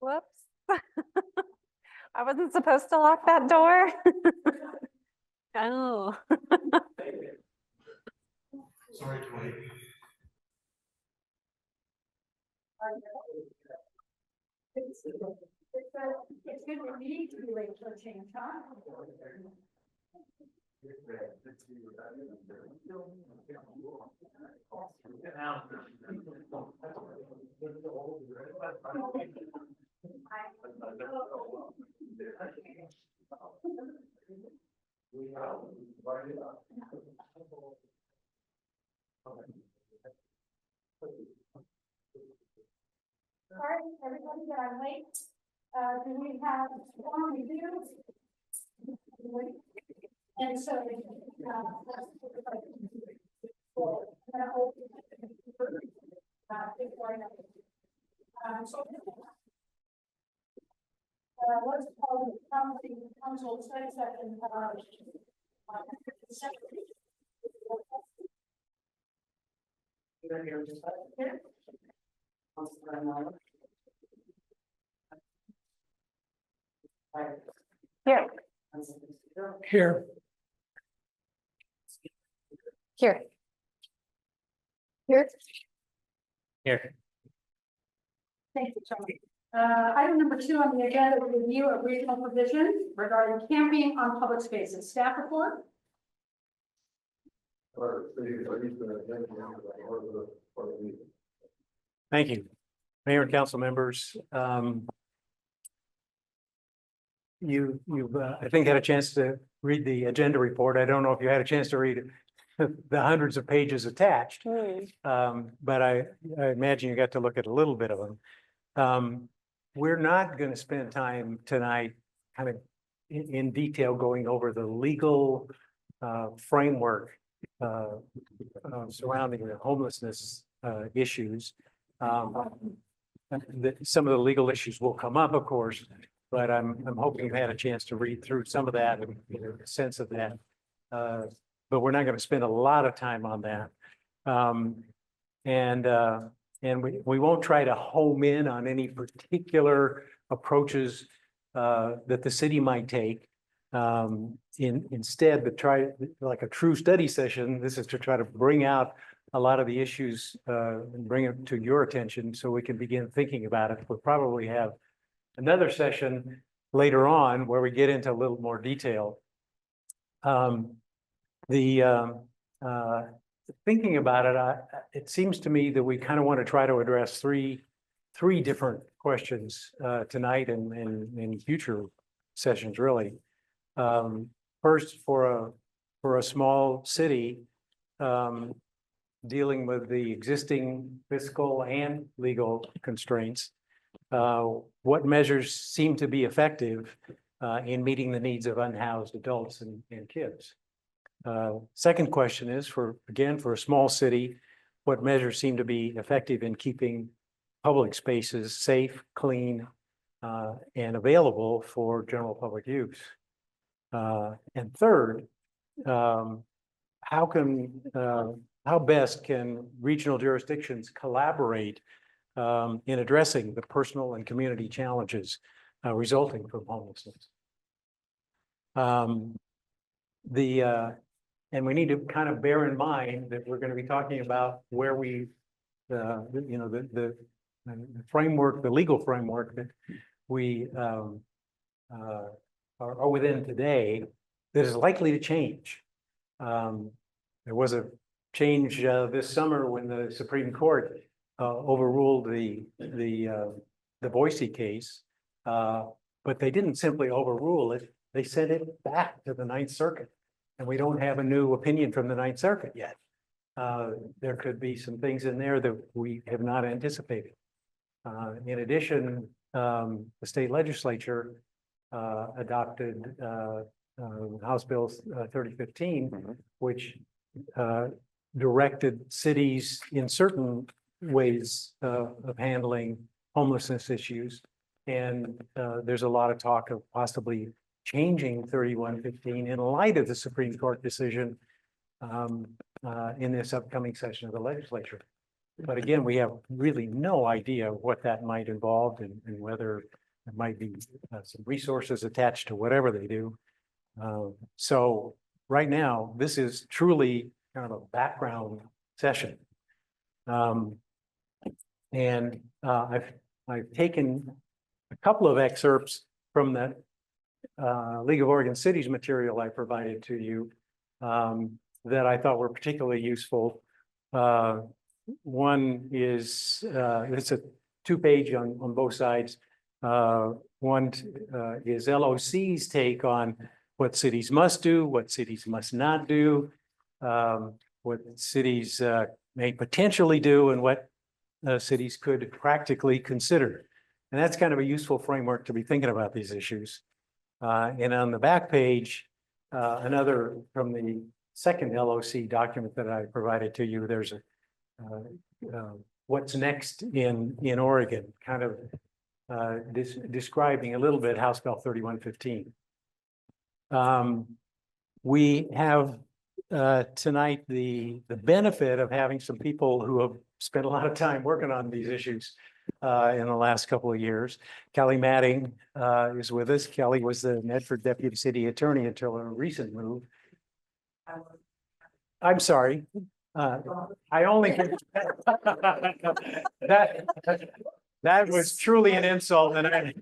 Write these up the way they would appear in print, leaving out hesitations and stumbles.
Whoops. I wasn't supposed to lock that door. Oh. Sorry to wait. It's good for me to be late for a change, huh? Sorry, everybody that I'm late. Do we have one review? And so. What's called the council study session. Here, Here. here. Here. Here. Thank you, Tony. Item number 2 on the agenda, review of regional provisions regarding camping on public spaces. Staff report. Thank you, Mayor and council members. You've I think had a chance to read the agenda report. I don't know if you had a chance to read the hundreds of pages attached, but I imagine you got to look at a little bit of them. We're not going to spend time tonight kind of in detail going over the legal framework surrounding the homelessness issues. Some of the legal issues will come up, of course, but I'm hoping you had a chance to read through some of that and get a sense of that. But we're not going to spend a lot of time on that. And we won't try to home in on any particular approaches that the city might take. Instead, but try like a true study session. This is to try to bring out a lot of the issues and bring it to your attention so we can begin thinking about it. We'll probably have another session later on where we get into a little more detail. Thinking about it, it seems to me that we kind of want to try to address three different questions tonight and in future sessions, really. First, for a small city, dealing with the existing fiscal and legal constraints, what measures seem to be effective in meeting the needs of unhoused adults and kids? Second question is for a small city, what measures seem to be effective in keeping public spaces safe, clean, and available for general public use? And third, how best can regional jurisdictions collaborate in addressing the personal and community challenges resulting from homelessness? And we need to kind of bear in mind that we're going to be talking about where we, the framework, the legal framework that we are within today that is likely to change. There was a change this summer when the Supreme Court overruled the Boise case, but they didn't simply overrule it. They sent it back to the Ninth Circuit. And we don't have a new opinion from the Ninth Circuit yet. There could be some things in there that we have not anticipated. In addition, the state legislature adopted House Bill 3015, which directed cities in certain ways of handling homelessness issues. And there's a lot of talk of possibly changing 3115 in light of the Supreme Court decision in this upcoming session of the legislature. But again, we have really no idea what that might involve and whether there might be some resources attached to whatever they do. So right now, this is truly kind of a background session. I've taken a couple of excerpts from that League of Oregon Cities material I provided to you that I thought were particularly useful. One is it's a 2-page on both sides. One is LOC's take on what cities must do, what cities must not do, what cities may potentially do, and what cities could practically consider. And that's kind of a useful framework to be thinking about these issues. And on the back page, another from the second LOC document that I provided to you, there's a what's next in Oregon, kind of describing a little bit House Bill 3115. We have tonight the benefit of having some people who have spent a lot of time working on these issues in the last couple of years. Kelly Matting is with us. Kelly was the Medford Deputy City Attorney until a recent move. I'm sorry. I only that was truly an insult, and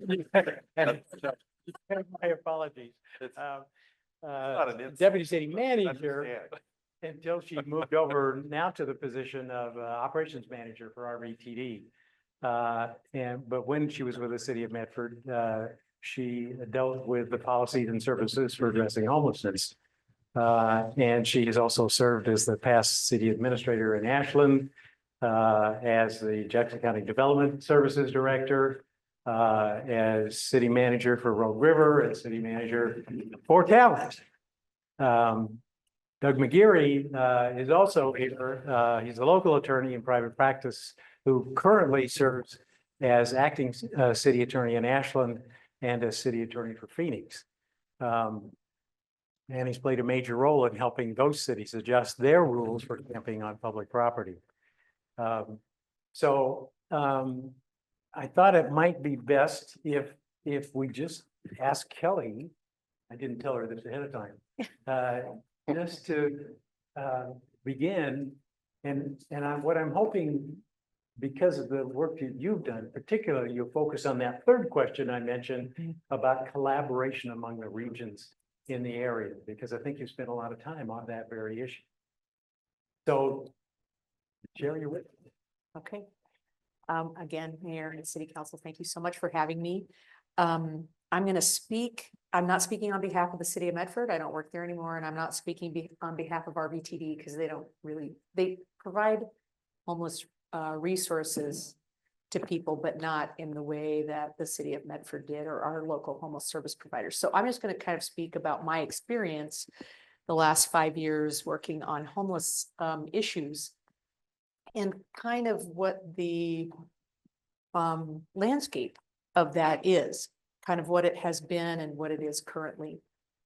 my apologies. Deputy City Manager until she moved over now to the position of Operations Manager for RVTD. But when she was with the City of Medford, she dealt with the policies and services for addressing homelessness. And she has also served as the past city administrator in Ashland, as the Jackson County Development Services Director, as city manager for Rogue River and city manager for Talent. Doug McGeary is also here. He's a local attorney in private practice who currently serves as acting city attorney in Ashland and as city attorney for Phoenix. And he's played a major role in helping those cities adjust their rules for camping on public property. I thought it might be best if we just ask Kelly, I didn't tell her this ahead of time, just to begin. What I'm hoping, because of the work that you've done, particularly you'll focus on that third question I mentioned about collaboration among the regions in the area, because I think you spent a lot of time on that very issue. So, Jerry, you're with me. Okay. Again, Mayor and City Council, thank you so much for having me. I'm going to speak. I'm not speaking on behalf of the City of Medford. I don't work there anymore, and I'm not speaking on behalf of RVTD because they provide homeless resources to people, but not in the way that the City of Medford did or our local homeless service providers. So I'm just going to kind of speak about my experience the last 5 years working on homeless issues and kind of what the landscape of that is, kind of what it has been and what it is currently.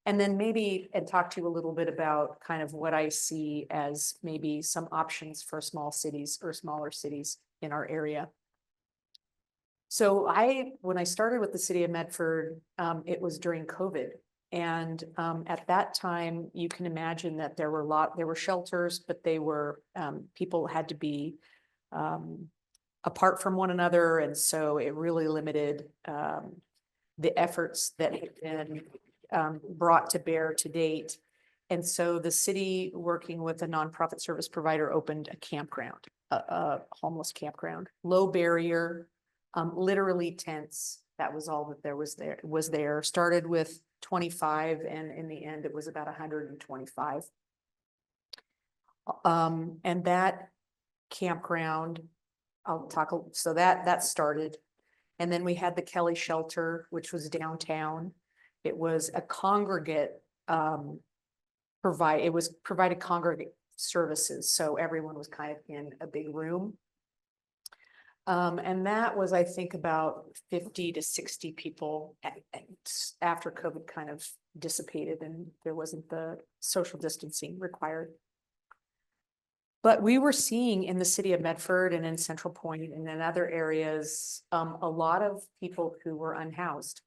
And then maybe talk to you a little bit about kind of what I see as maybe some options for small cities or smaller cities in our area. So when I started with the City of Medford, it was during COVID. And at that time, you can imagine that there were shelters, but they were, people had to be apart from one another. And so it really limited the efforts that had been brought to bear to date. And so the city, working with a nonprofit service provider, opened a campground, a homeless campground, low barrier, literally tents. That was all that there was there. Started with 25, and in the end, it was about 125. And that campground, so that started. And then we had the Kelly Shelter, which was downtown. It was a congregate, provided congregate services. So everyone was kind of in a big room. And that was, I think, about 50 to 60 people after COVID kind of dissipated and there wasn't the social distancing required. But we were seeing in the city of Medford and in Central Point and in other areas, a lot of people who were unhoused.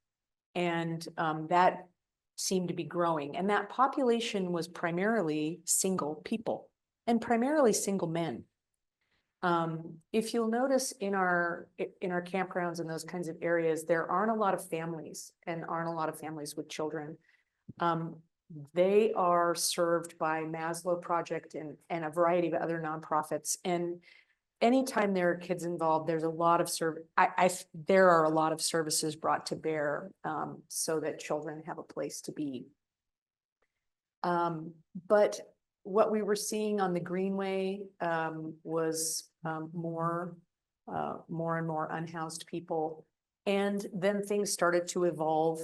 And that seemed to be growing, and that population was primarily single people and primarily single men. If you'll notice in our campgrounds and those kinds of areas, there aren't a lot of families and aren't a lot of families with children. They are served by Maslow Project and a variety of other nonprofits. And anytime there are kids involved, there's a lot of there are a lot of services brought to bear so that children have a place to be. But what we were seeing on the Greenway was more and more unhoused people. And then things started to evolve.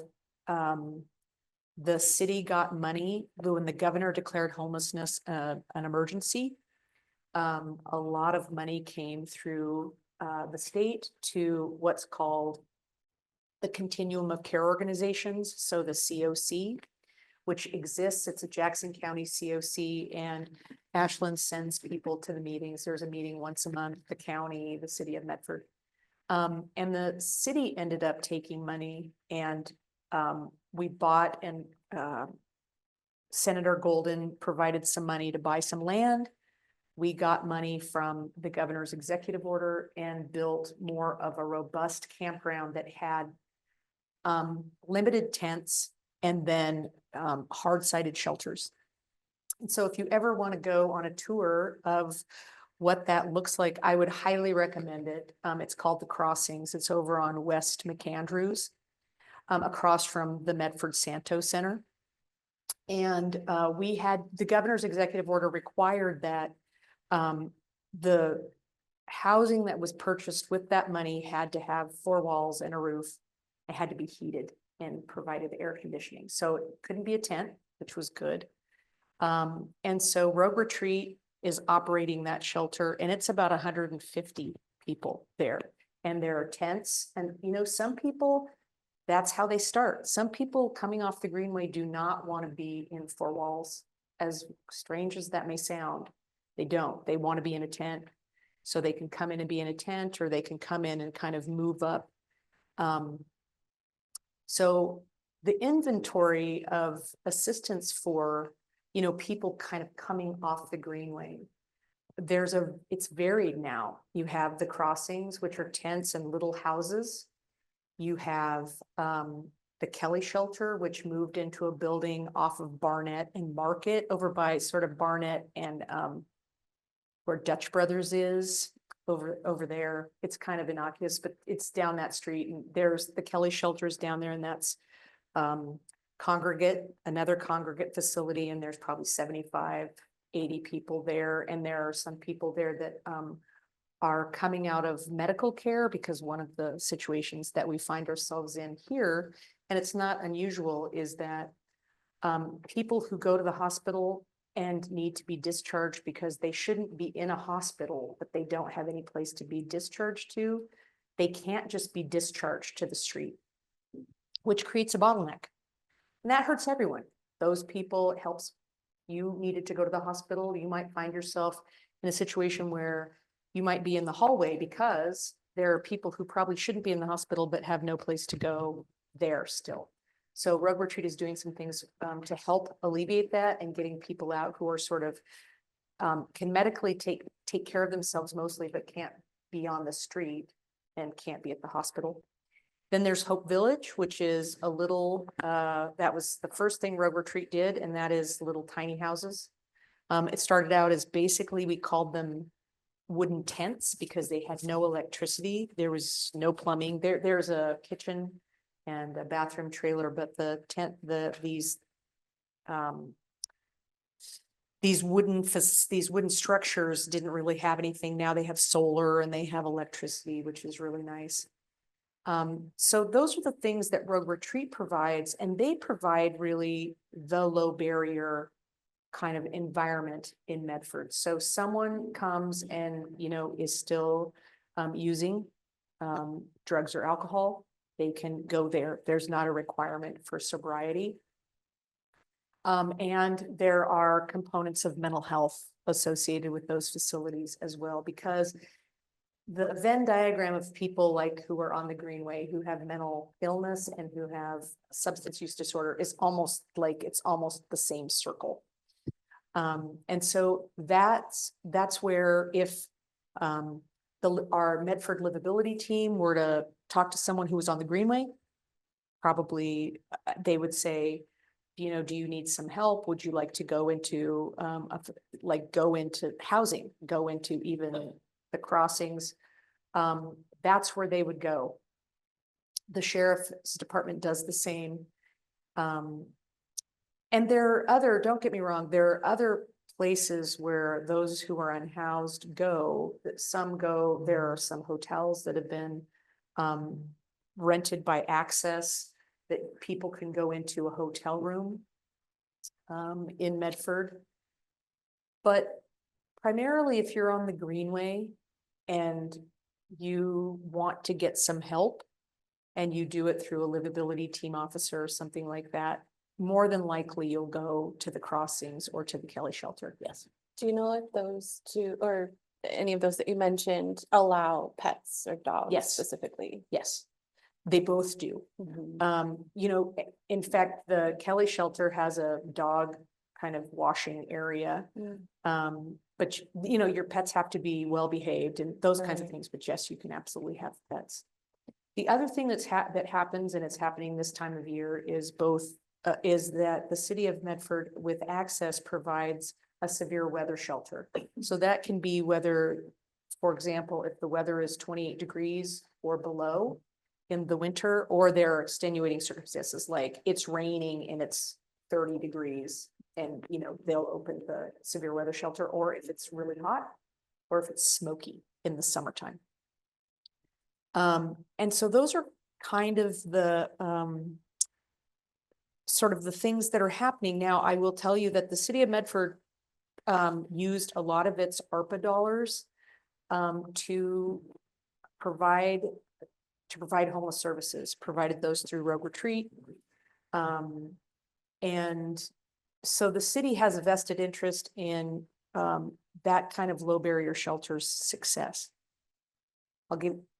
The city got money when the governor declared homelessness an emergency. A lot of money came through the state to what's called the Continuum of Care Organizations, so the COC, which exists. It's a Jackson County COC, and Ashland sends people to the meetings. There's a meeting once a month, the county, the city of Medford. And the city ended up taking money, and we bought, and Senator Golden provided some money to buy some land. We got money from the governor's executive order and built more of a robust campground that had limited tents and then hard-sided shelters. And so if you ever want to go on a tour of what that looks like, I would highly recommend it. It's called The Crossings. It's over on West McAndrews, across from the Medford Santo Center. And we had, the governor's executive order required that the housing that was purchased with that money had to have 4 walls and a roof. It had to be heated and provided air conditioning. So it couldn't be a tent, which was good. And so Rogue Retreat is operating that shelter, and it's about 150 people there. And there are tents, and you know, some people, that's how they start. Some people coming off the Greenway do not want to be in 4 walls. As strange as that may sound, they don't. They want to be in a tent, so they can come in and be in a tent, or they can come in and kind of move up. So the inventory of assistance for, you know, people kind of coming off the Greenway, it's varied now. You have the Crossings, which are tents and little houses. You have the Kelly Shelter, which moved into a building off of Barnett and Market, over by sort of Barnett and where Dutch Brothers is over there. It's kind of innocuous, but it's down that street, and there's the Kelly Shelters down there, and that's Congregate, another Congregate facility, and there's probably 75, 80 people there. And there are some people there that are coming out of medical care, because one of the situations that we find ourselves in here, and it's not unusual, is that people who go to the hospital and need to be discharged because they shouldn't be in a hospital, but they don't have any place to be discharged to, they can't just be discharged to the street, which creates a bottleneck. And that hurts everyone. Those people, it helps. You needed to go to the hospital. You might find yourself in a situation where you might be in the hallway because there are people who probably shouldn't be in the hospital but have no place to go there still. So Rogue Retreat is doing some things to help alleviate that, and getting people out who are sort of can medically take care of themselves mostly, but can't be on the street and can't be at the hospital. Then there's Hope Village, which is a little, that was the first thing Rogue Retreat did, and that is little tiny houses. It started out as, basically, we called them wooden tents because they had no electricity. There was no plumbing. There's a kitchen and a bathroom trailer, but the tent, these wooden structures didn't really have anything. Now they have solar and they have electricity, which is really nice. So those are the things that Rogue Retreat provides, and they provide really the low barrier kind of environment in Medford. So someone comes and, you know, is still using drugs or alcohol, they can go there. There's not a requirement for sobriety. And there are components of mental health associated with those facilities as well, because the Venn diagram of people like who are on the Greenway, who have mental illness and who have substance use disorder is almost like, it's almost the same circle. And so that's where if, our Medford livability team were to talk to someone who was on the Greenway, probably they would say, you know, do you need some help? Would you like to go into, go into housing, go into even the crossings? That's where they would go. The sheriff's department does the same. And there are other, don't get me wrong, there are other places where those who are unhoused go, that some go, there are some hotels that have been rented by Access, that people can go into a hotel room in Medford. But primarily if you're on the Greenway and you want to get some help and you do it through a livability team officer or something like that, more than likely you'll go to the crossings or to the Kelly shelter. Yes. Do you know if those two or any of those that you mentioned allow pets or dogs Yes. specifically? Yes, they both do. You know, in fact, the Kelly shelter has a dog kind of washing area. But you know, your pets have to be well behaved and those kinds of Right. things, but yes, you can absolutely have pets. The other thing that happens, and it's happening this time of year, is is that the city of Medford with Access provides a severe weather shelter. So that can be whether, for example, if the weather is 28 degrees or below in the winter, or there are extenuating circumstances like it's raining and it's 30 degrees, and you know, they'll open the severe weather shelter, or if it's really hot, or if it's smoky in the summertime. And so those are kind of the sort of the things that are happening now. I will tell you that the city of Medford used a lot of its ARPA dollars to provide homeless services, provided those through Rogue Retreat. And so the city has a vested interest in that kind of low barrier shelter's success.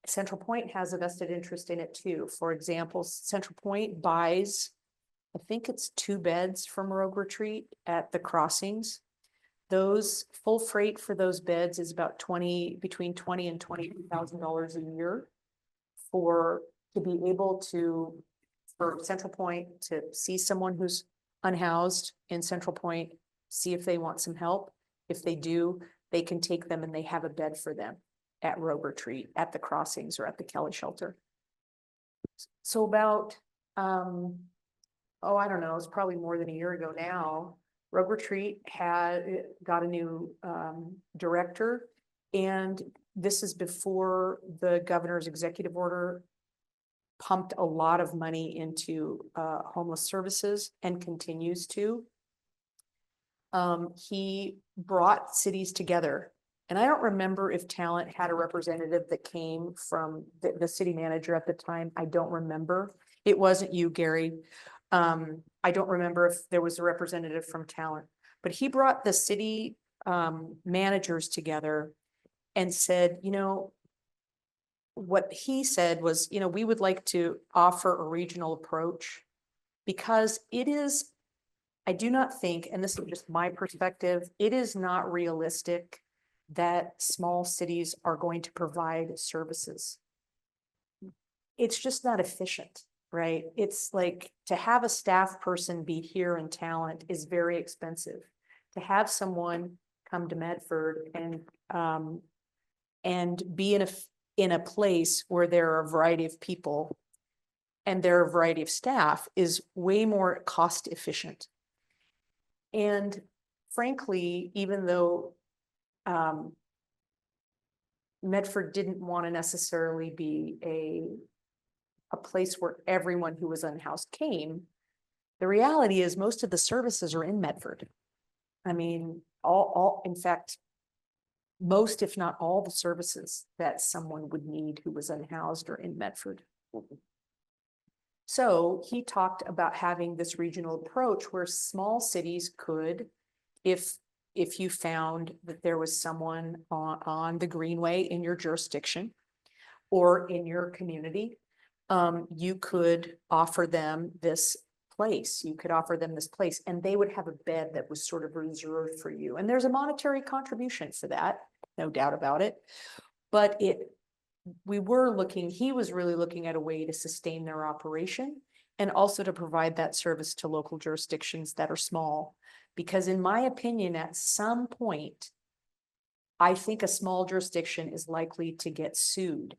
Central Point has a vested interest in it too. For example, Central Point buys, I think it's 2 beds from Rogue Retreat at the crossings. Those full freight for those beds is about between $20,000 and $22,000 a year to be able to, for Central Point to see someone who's unhoused in Central Point, see if they want some help. If they do, they can take them and they have a bed for them at Rogue Retreat, at the crossings, or at the Kelly shelter. So about, I don't know, it's probably more than a year ago now, Rogue Retreat got a new director, and this is before the governor's executive order pumped a lot of money into homeless services and continues to. He brought cities together, and I don't remember if Talent had a representative that came from the city manager at the time. I don't remember. It wasn't you, Gary. I don't remember if there was a representative from Talent, but he brought the city managers together and said, you know, what he said was, you know, we would like to offer a regional approach because it is, I do not think, and this is just my perspective, it is not realistic that small cities are going to provide services. It's just not efficient, right? It's like to have a staff person be here in Talent is very expensive. To have someone come to Medford and be in a place where there are a variety of people and there are a variety of staff is way more cost efficient. And frankly, even though Medford didn't want to necessarily be a place where everyone who was unhoused came, the reality is most of the services are in Medford. I mean, in fact, most, if not all, the services that someone would need who was unhoused are in Medford. So he talked about having this regional approach where small cities could, if if you found that there was someone on the Greenway in your jurisdiction or in your community, you could offer them this place. You could offer them this place and they would have a bed that was sort of reserved for you. And there's a monetary contribution for that, no doubt about it. But he was really looking at a way to sustain their operation and also to provide that service to local jurisdictions that are small. Because in my opinion, at some point, I think a small jurisdiction is likely to get sued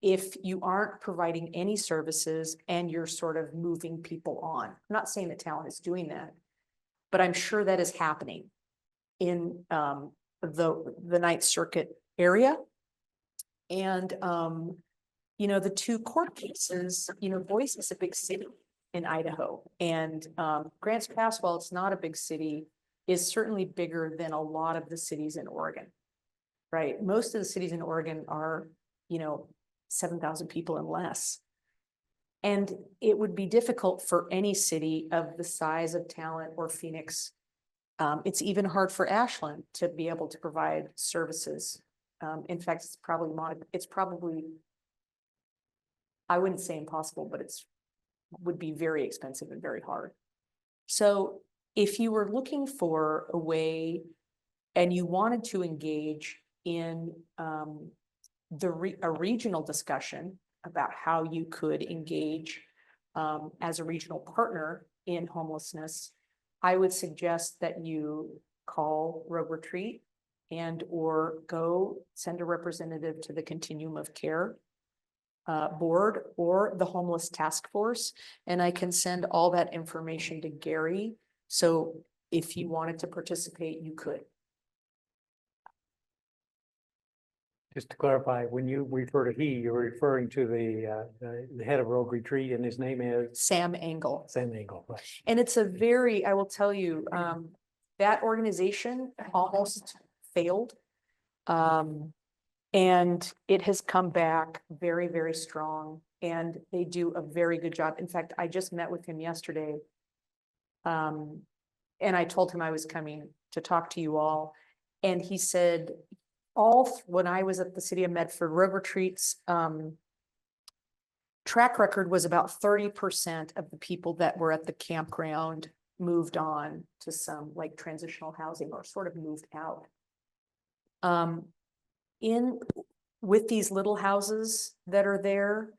if you aren't providing any services and you're sort of moving people on. I'm not saying that Talon is doing that, but I'm sure that is happening in the Ninth Circuit area. And the two court cases, Boise is a big city in Idaho, and Grants Pass, while it's not a big city, is certainly bigger than a lot of the cities in Oregon, right? Most of the cities in Oregon are, 7,000 people and less. And it would be difficult for any city of the size of Talent or Phoenix. It's even hard for Ashland to be able to provide services. In fact, it's probably, I wouldn't say impossible, but would be very expensive and very hard. So if you were looking for a way and you wanted to engage in a regional discussion about how you could engage as a regional partner in homelessness, I would suggest that you call Rogue Retreat and or go send a representative to the Continuum of Care board or the Homeless Task Force. And I can send all that information to Gary. So if you wanted to participate, you could. Just to clarify, when you refer to he, you're referring to the head of Rogue Retreat, and his name is Sam Engel. Sam Engel. Right. And it's I will tell you, that organization almost failed. And it has come back very, very strong, and they do a very good job. In fact, I just met with him yesterday. And I told him I was coming to talk to you all. And he said, when I was at the city of Medford, Rogue Retreat's track record was about 30% of the people that were at the campground moved on to some like transitional housing or sort of moved out. With these little houses that are there,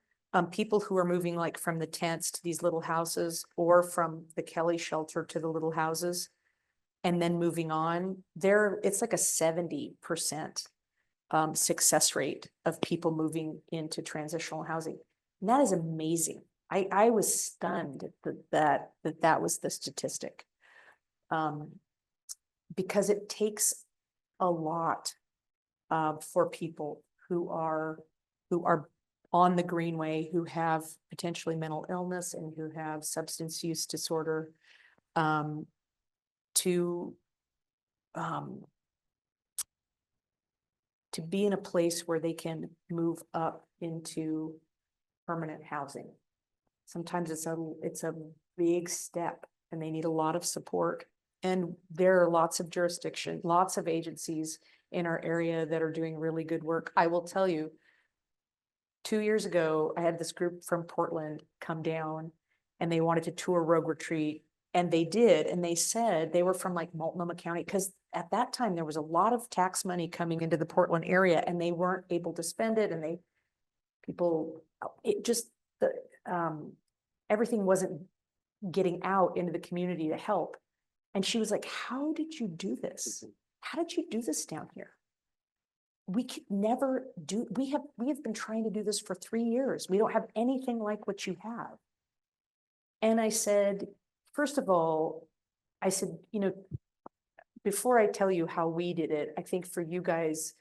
people who are moving like from the tents to these little houses or from the Kelly shelter to the little houses and then moving on, it's like a 70% success rate of people moving into transitional housing. And that is amazing. I was stunned that was the statistic. Because it takes a lot for people who are on the Greenway, who have potentially mental illness and who have substance use disorder, to be in a place where they can move up into permanent housing. Sometimes it's a big step and they need a lot of support. And there are lots of jurisdictions, lots of agencies in our area that are doing really good work. I will tell you, 2 years ago, I had this group from Portland come down and they wanted to tour Rogue Retreat, and they did. And they said they were from like Multnomah County, because at that time there was a lot of tax money coming into the Portland area and they weren't able to spend it. And everything wasn't getting out into the community to help. And she was like, how did you do this? How did you do this down here? We could never do, we have been trying to do this for 3 years. We don't have anything like what you have. And I said, first of all, before I tell you how we did it, I think for you guys,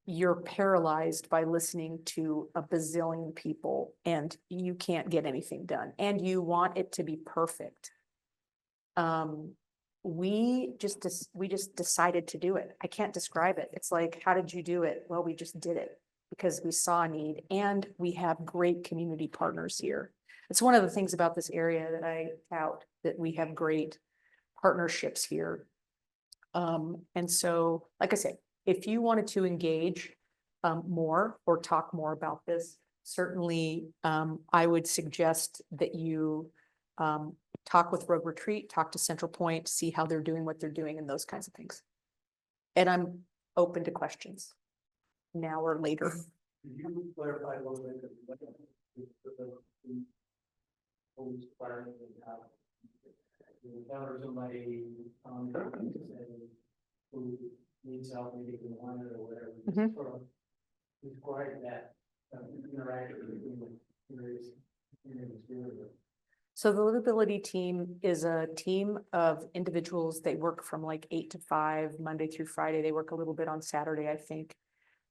you're paralyzed by listening to a bazillion people and you can't get anything done and you want it to be perfect. We just decided to do it. I can't describe it. It's like, how did you do it? Well, we just did it because we saw a need and we have great community partners here. It's one of the things about this area that I tout, that we have great partnerships here. And so, like I said, if you wanted to engage more or talk more about this, certainly I would suggest that you talk with Rogue Retreat, talk to Central Point, see how they're doing what they're doing and those kinds of things. And I'm open to questions now or later. Could you clarify a little bit? What the police department and how you encounter somebody who needs help, maybe in one or whatever, Mhm. sort of require that interaction between the various communities. So the livability team is a team of individuals. They work from like 8 to 5, Monday through Friday. They work a little bit on Saturday, I think.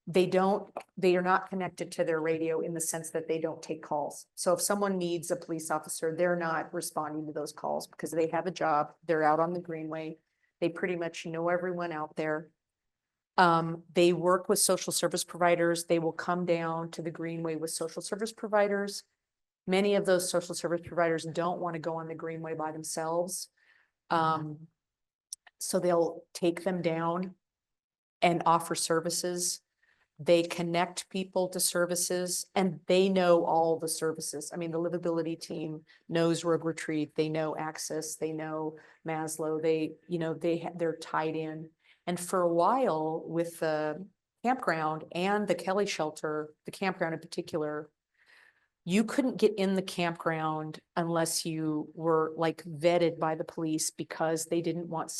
They are not connected to their radio in the sense that they don't take calls. So if someone needs a police officer, they're not responding to those calls because they have a job. They're out on the Greenway. They pretty much know everyone out there. They work with social service providers. They will come down to the Greenway with social service providers. Many of those social service providers don't want to go on the Greenway by themselves. So they'll take them down and offer services. They connect people to services and they know all the services. I mean, the livability team knows Rogue Retreat, they know Access, they know Maslow, they're tied in. And for a while with the campground and the Kelly shelter, the campground in particular, you couldn't get in the campground unless you were like vetted by the police because they didn't want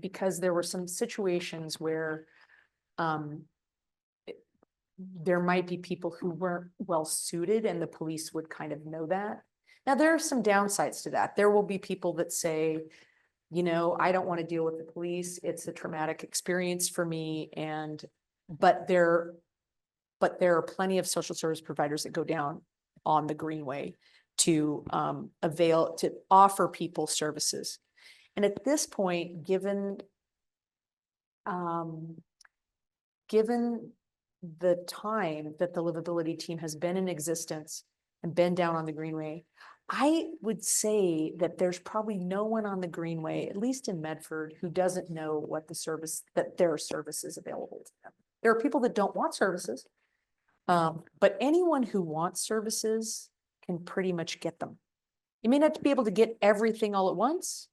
because there were some situations where there might be people who weren't well suited and the police would kind of know that. Now, there are some downsides to that. There will be people that say, I don't want to deal with the police. It's a traumatic experience for me. But there are plenty of social service providers that go down on the Greenway to offer people services. And at this point, given the time that the livability team has been in existence and been down on the Greenway, I would say that there's probably no one on the Greenway, at least in Medford, who doesn't know that there are services available to them. There are people that don't want services, but anyone who wants services can pretty much get them. You may not be able to get everything all at once,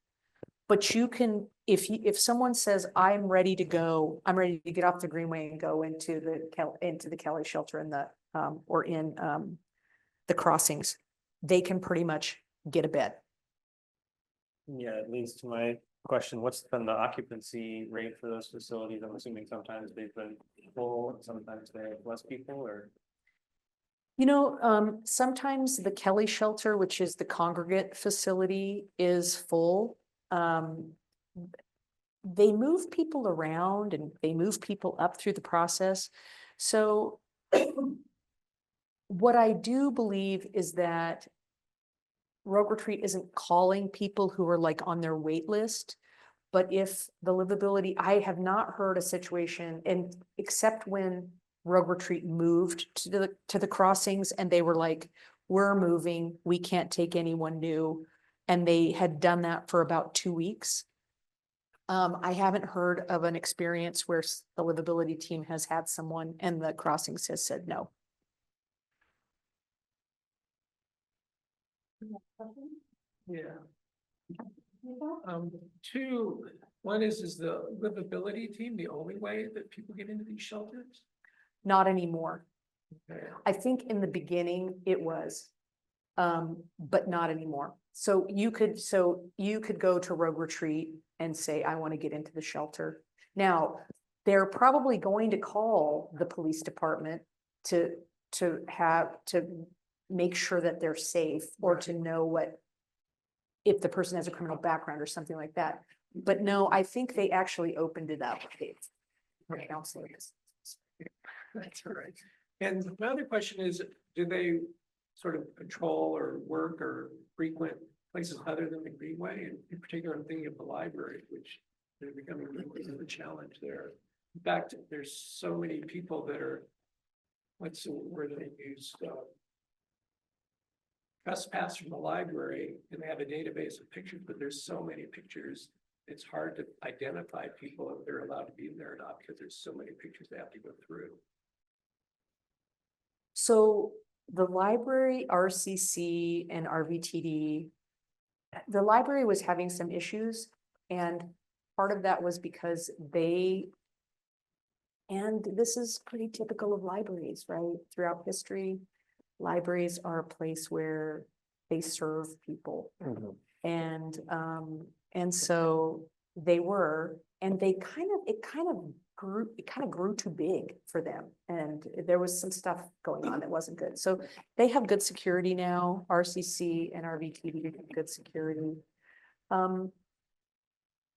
but you can, if someone says, I'm ready to get off the Greenway and go into the Kelly shelter or in the crossings, they can pretty much get a bed. Yeah, it leads to my question, what's been the occupancy rate for those facilities? I'm assuming sometimes they've been full, and sometimes they have less people, or? Sometimes the Kelly shelter, which is the congregate facility, is full. They move people around and they move people up through the process. So what I do believe is that Rogue Retreat isn't calling people who are like on their wait list, but if the livability, I have not heard a situation, and except when Rogue Retreat moved to the crossings and they were like, we're moving, we can't take anyone new. And they had done that for about 2 weeks. I haven't heard of an experience where the livability team has had someone and the crossings has said no. Yeah. One is the livability team the only way that people get into these shelters? Not anymore. Okay. I think in the beginning it was, but not anymore. So you could go to Rogue Retreat and say, I want to get into the shelter. Now, they're probably going to call the police department to make sure that they're safe, or to know if the person has a criminal background or something like that. But no, I think they actually opened it up for counselors. That's all right. And my other question is, do they sort of patrol or work or frequent places other than the Greenway? And in particular, I'm thinking of the library, which they're becoming more of a challenge there. In fact, there's so many people that are, what's the word they use? trespass from the library and they have a database of pictures, but there's so many pictures. It's hard to identify people if they're allowed to be there or not, because there's so many pictures they have to go through. So the library, RCC and RVTD, the library was having some issues, and part of that was because and this is pretty typical of libraries, right? Throughout history, libraries are a place where they serve people. And so they were, and it kind of grew too big for them. And there was some stuff going on that wasn't good. So they have good security now, RCC and RVTD have good security.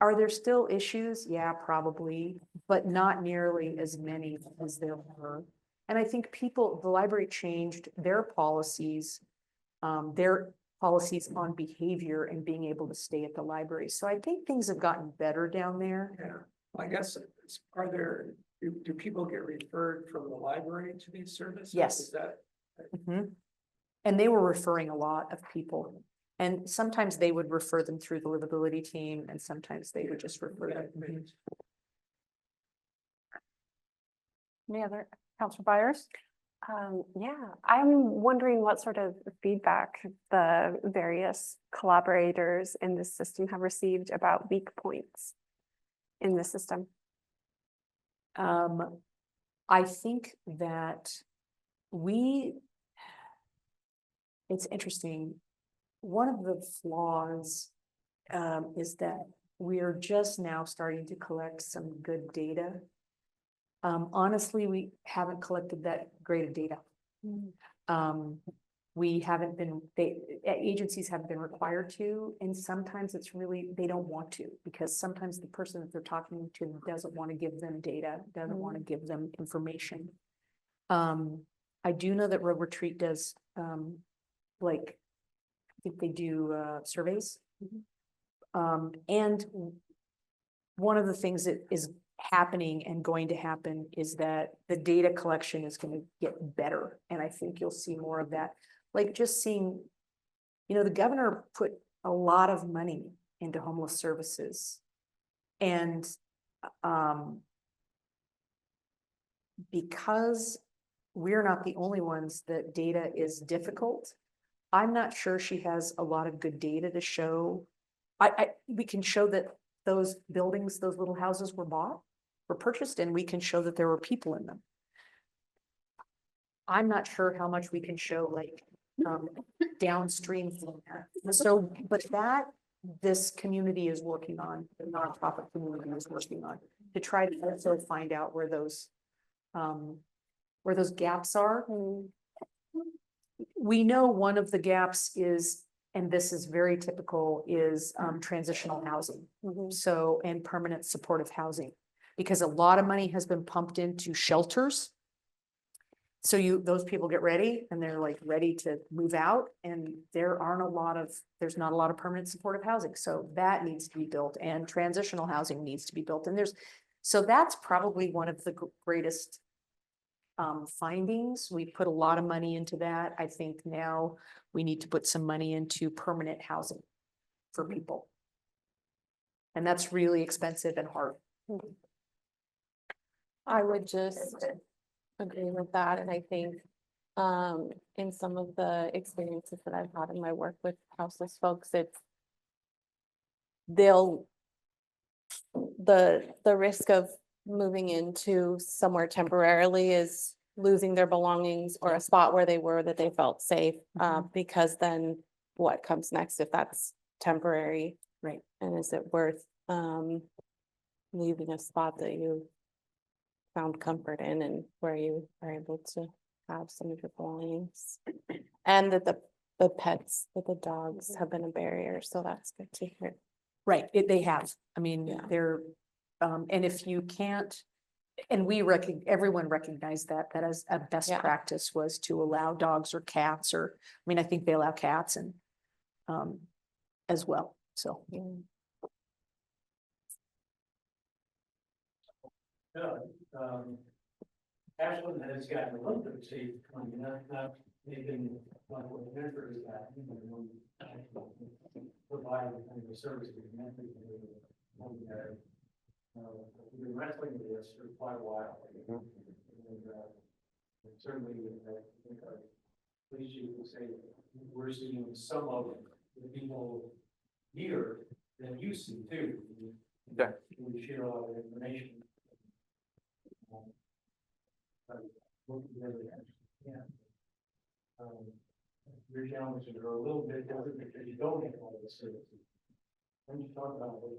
Are there still issues? Yeah, probably, but not nearly as many as there were. And I think the library changed their policies on behavior and being able to stay at the library. So I think things have gotten better down there. Yeah, well, I guess, do people get referred from the library to these services? Yes. Is that? Mhm. And they were referring a lot of people. And sometimes they would refer them through the livability team, and sometimes they would just refer them. Mhm. Any other, Counselor Byers? Yeah, I'm wondering what sort of feedback the various collaborators in this system have received about weak points in the system. I think that it's interesting. One of the flaws is that we are just now starting to collect some good data. Honestly, we haven't collected that great of data. We haven't been, agencies haven't been required to, and sometimes it's really, they don't want to, because sometimes the person that they're talking to doesn't want to give them data, doesn't want to give them information. I do know that Road Retreat does, like, I think they do surveys. And one of the things that is happening and going to happen is that the data collection is going to get better. And I think you'll see more of that. Like just seeing, the governor put a lot of money into homeless services. And because we're not the only ones that data is difficult, I'm not sure she has a lot of good data to show. We can show that those buildings, those little houses were purchased, and we can show that there were people in them. I'm not sure how much we can show like downstream from that. So, but this community is working on, the nonprofit community is working on, to try to also find out where those gaps are. We know one of the gaps is, and this is very typical, is transitional housing. So, and permanent supportive housing, because a lot of money has been pumped into shelters. So those people get ready and they're like ready to move out, and there's not a lot of permanent supportive housing. So that needs to be built, and transitional housing needs to be built. And so that's probably one of the greatest findings. We put a lot of money into that. I think now we need to put some money into permanent housing for people. And that's really expensive and hard. I would just agree with that, and I think in some of the experiences that I've had in my work with houseless folks, the risk of moving into somewhere temporarily is losing their belongings or a spot where they were that they felt safe, because then what comes next if that's temporary? Right. And is it worth leaving a spot that you found comfort in and where you are able to have some of your belongings? And that the pets, that the dogs have been a barrier, so that's good to hear. Right, they have. I mean, Yeah. they're, and if you can't, and everyone recognized that as a best Yeah. practice was to allow dogs or cats, or, I mean, I think they allow cats and as well, so. Ashland has gotten a little bit of safe, not they've been, like what Medford is at, you know, when provide kind of the services Medford can do over there. We've been wrestling with this for quite a while. And certainly, I think our police chief will say, we're seeing some of the people here that you see too. Yeah. We share a lot of information. Work together, yeah. Your challenges are a little bit different because you don't have all the services. When you talk about what's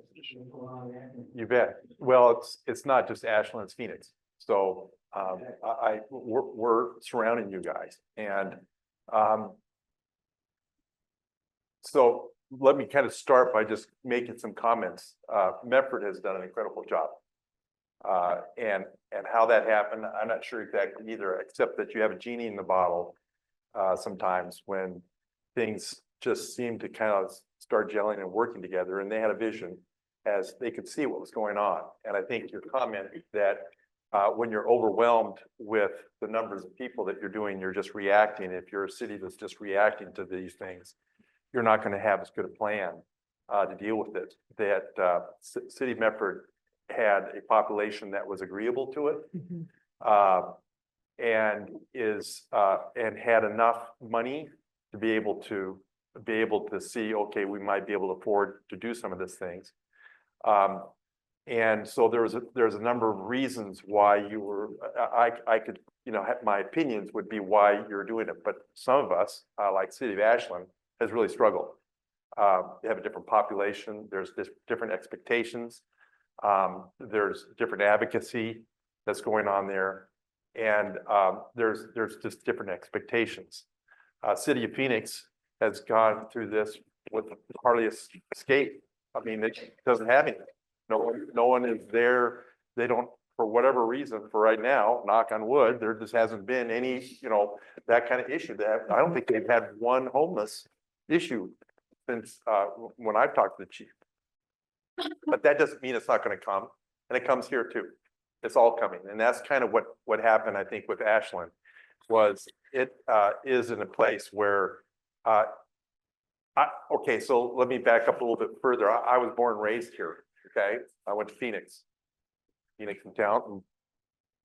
going on in Akron. You bet. Well, it's not just Ashland, it's Phoenix. So we're surrounding you guys, and so let me kind of start by just making some comments. Medford has done an incredible job. And how that happened, I'm not sure exactly either, except that you have a genie in the bottle sometimes when things just seem to kind of start gelling and working together, and they had a vision as they could see what was going on. And I think your comment that when you're overwhelmed with the numbers of people that you're doing, you're just reacting. If you're a city that's just reacting to these things, you're not going to have as good a plan to deal with it. That City of Medford had a population that was agreeable to it, and had enough money to be able to see, okay, we might be able to afford to do some of these things. And so there's a number of reasons why you were, I could, you know, my opinions would be why you're doing it, but some of us, like City of Ashland, has really struggled. They have a different population, there's different expectations, there's different advocacy that's going on there, and there's just different expectations. City of Phoenix has gone through this with hardly escape. I mean, it doesn't have anything. No one is there. They don't, for whatever reason, for right now, knock on wood, there just hasn't been any, you know, that kind of issue. I don't think they've had one homeless issue since when I've talked to the chief. But that doesn't mean it's not going to come, and it comes here too. It's all coming, and that's kind of what happened, I think, with Ashland, was it is in a place where okay, so let me back up a little bit further. I was born and raised here. Okay, I went to Phoenix in town, and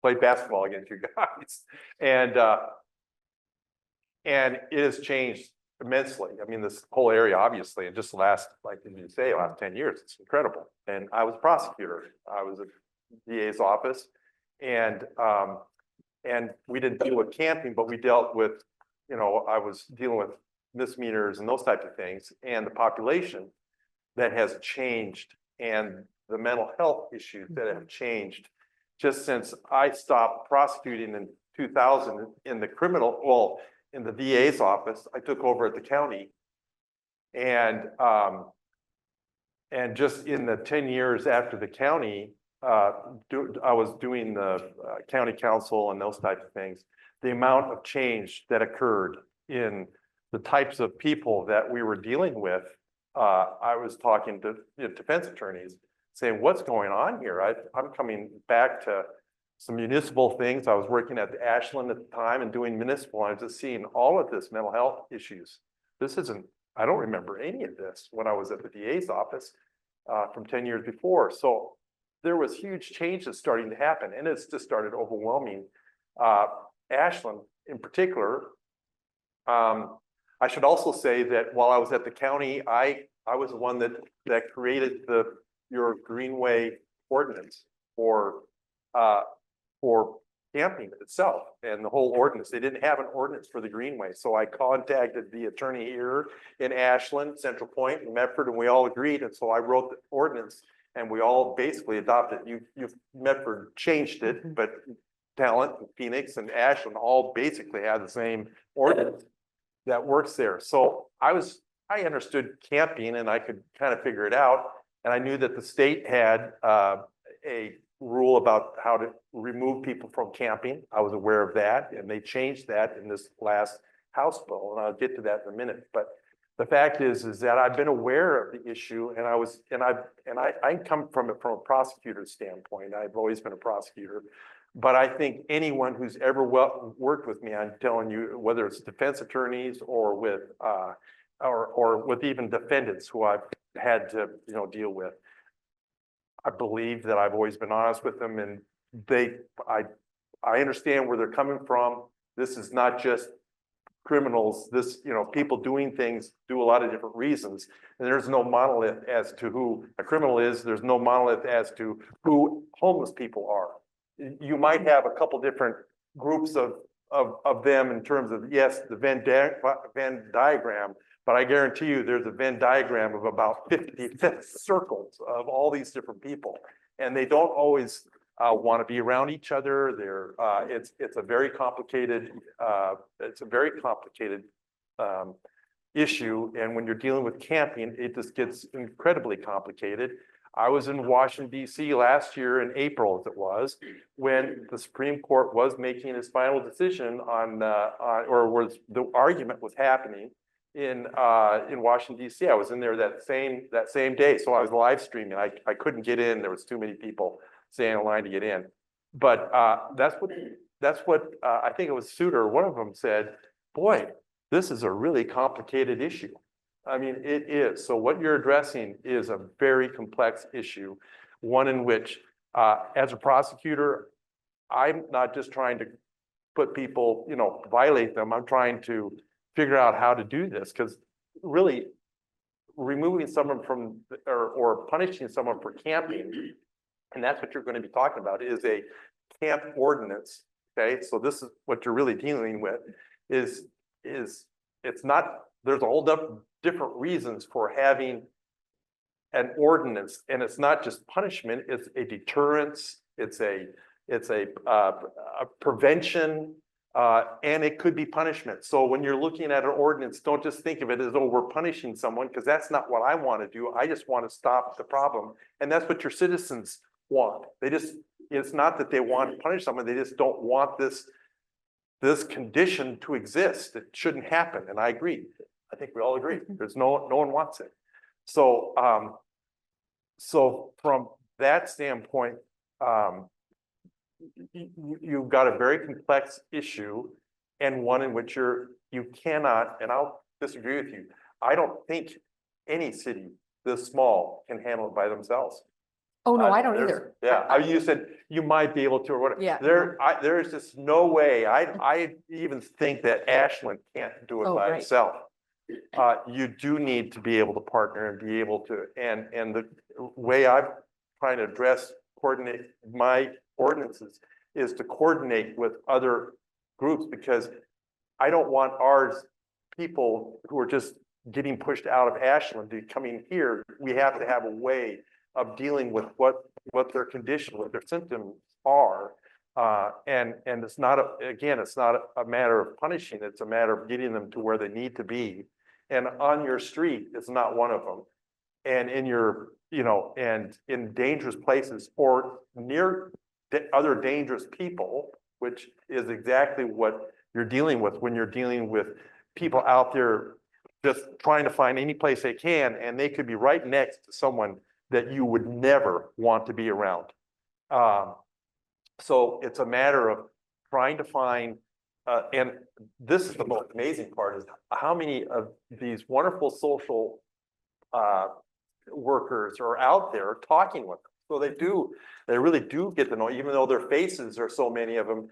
played basketball against you guys, and it has changed immensely. I mean, this whole area, obviously, in just the last, like you say, last 10 years, it's incredible. And I was a prosecutor. I was at DA's office, and we didn't deal with camping, but we dealt with, you know, I was dealing with misdemeanors and those types of things, and the population that has changed, and the mental health issues that have changed just since I stopped prosecuting in 2000 in the criminal, well, in the DA's office. I took over at the county, and just in the 10 years after the county, I was doing the county council and those types of things. The amount of change that occurred in the types of people that we were dealing with, I was talking to defense attorneys saying, what's going on here? I'm coming back to some municipal things. I was working at the Ashland at the time and doing municipal, and I was just seeing all of this mental health issues. This isn't, I don't remember any of this when I was at the DA's office from 10 years before. So there was huge changes starting to happen, and it's just started overwhelming Ashland in particular. I should also say that while I was at the county, I was the one that created your Greenway ordinance for camping itself and the whole ordinance. They didn't have an ordinance for the Greenway. So I contacted the attorney here in Ashland, Central Point, and Medford, and we all agreed. And so I wrote the ordinance, and we all basically adopted. Medford changed it, but Talent, Phoenix, and Ashland all basically had the same ordinance that works there. So I understood camping, and I could kind of figure it out. And I knew that the state had a rule about how to remove people from camping. I was aware of that, and they changed that in this last House bill, and I'll get to that in a minute. But the fact is that I've been aware of the issue, and I come from it from a prosecutor's standpoint. I've always been a prosecutor. But I think anyone who's ever worked with me, I'm telling you, whether it's defense attorneys or with even defendants who I've had to, deal with, I believe that I've always been honest with them, and I understand where they're coming from. This is not just criminals. This, people doing things do a lot of different reasons. And there's no monolith as to who a criminal is. There's no monolith as to who homeless people are. You might have a couple different groups of them in terms of, yes, the Venn diagram, but I guarantee you there's a Venn diagram of about 50 circles of all these different people. And they don't always want to be around each other. It's a very complicated, issue. And when you're dealing with camping, it just gets incredibly complicated. I was in Washington, D.C. last year in April, as it was, when the Supreme Court was making its final decision the argument was happening in Washington, D.C. I was in there that same day. So I was live streaming. I couldn't get in. There was too many people standing in line to get in. But that's what I think it was Souter, one of them said, boy, this is a really complicated issue. I mean, it is. So what you're addressing is a very complex issue, one in which, as a prosecutor, I'm not just trying to put people, violate them. I'm trying to figure out how to do this, because really removing someone from or punishing someone for camping, and that's what you're going to be talking about, is a camp ordinance. Okay, so this is what you're really dealing with. Is it's not, there's a whole different reasons for having an ordinance, and it's not just punishment, it's a deterrence, it's a prevention, and it could be punishment. So when you're looking at an ordinance, don't just think of it as, oh, we're punishing someone, because that's not what I want to do. I just want to stop the problem. And that's what your citizens want. It's not that they want to punish someone, they just don't want this condition to exist. It shouldn't happen. And I agree. I think we all agree. There's no one wants it. So, so from that standpoint, you've got a very complex issue, and one in which you cannot, and I'll disagree with you. I don't think any city this small can handle it by themselves. Oh, no, I don't There's- either. Yeah, you said you might be able to, or whatever. Yeah. There is just no way. I even think that Ashland can't do it Oh, by right. itself. You do need to be able to partner and be able to, and the way I'm trying to coordinate my ordinances is to coordinate with other groups, because I don't want people who are just getting pushed out of Ashland to coming here. We have to have a way of dealing with what their condition, what their symptoms are. And it's not it's not a matter of punishing, it's a matter of getting them to where they need to be. And on your street is not one of them. And in your, and in dangerous places or near other dangerous people, which is exactly what you're dealing with when you're dealing with people out there just trying to find any place they can, and they could be right next to someone that you would never want to be around. So it's a matter of trying to find, and this is the most amazing part, is how many of these wonderful social workers are out there talking with them. So they really do get to know, even though their faces are so many of them,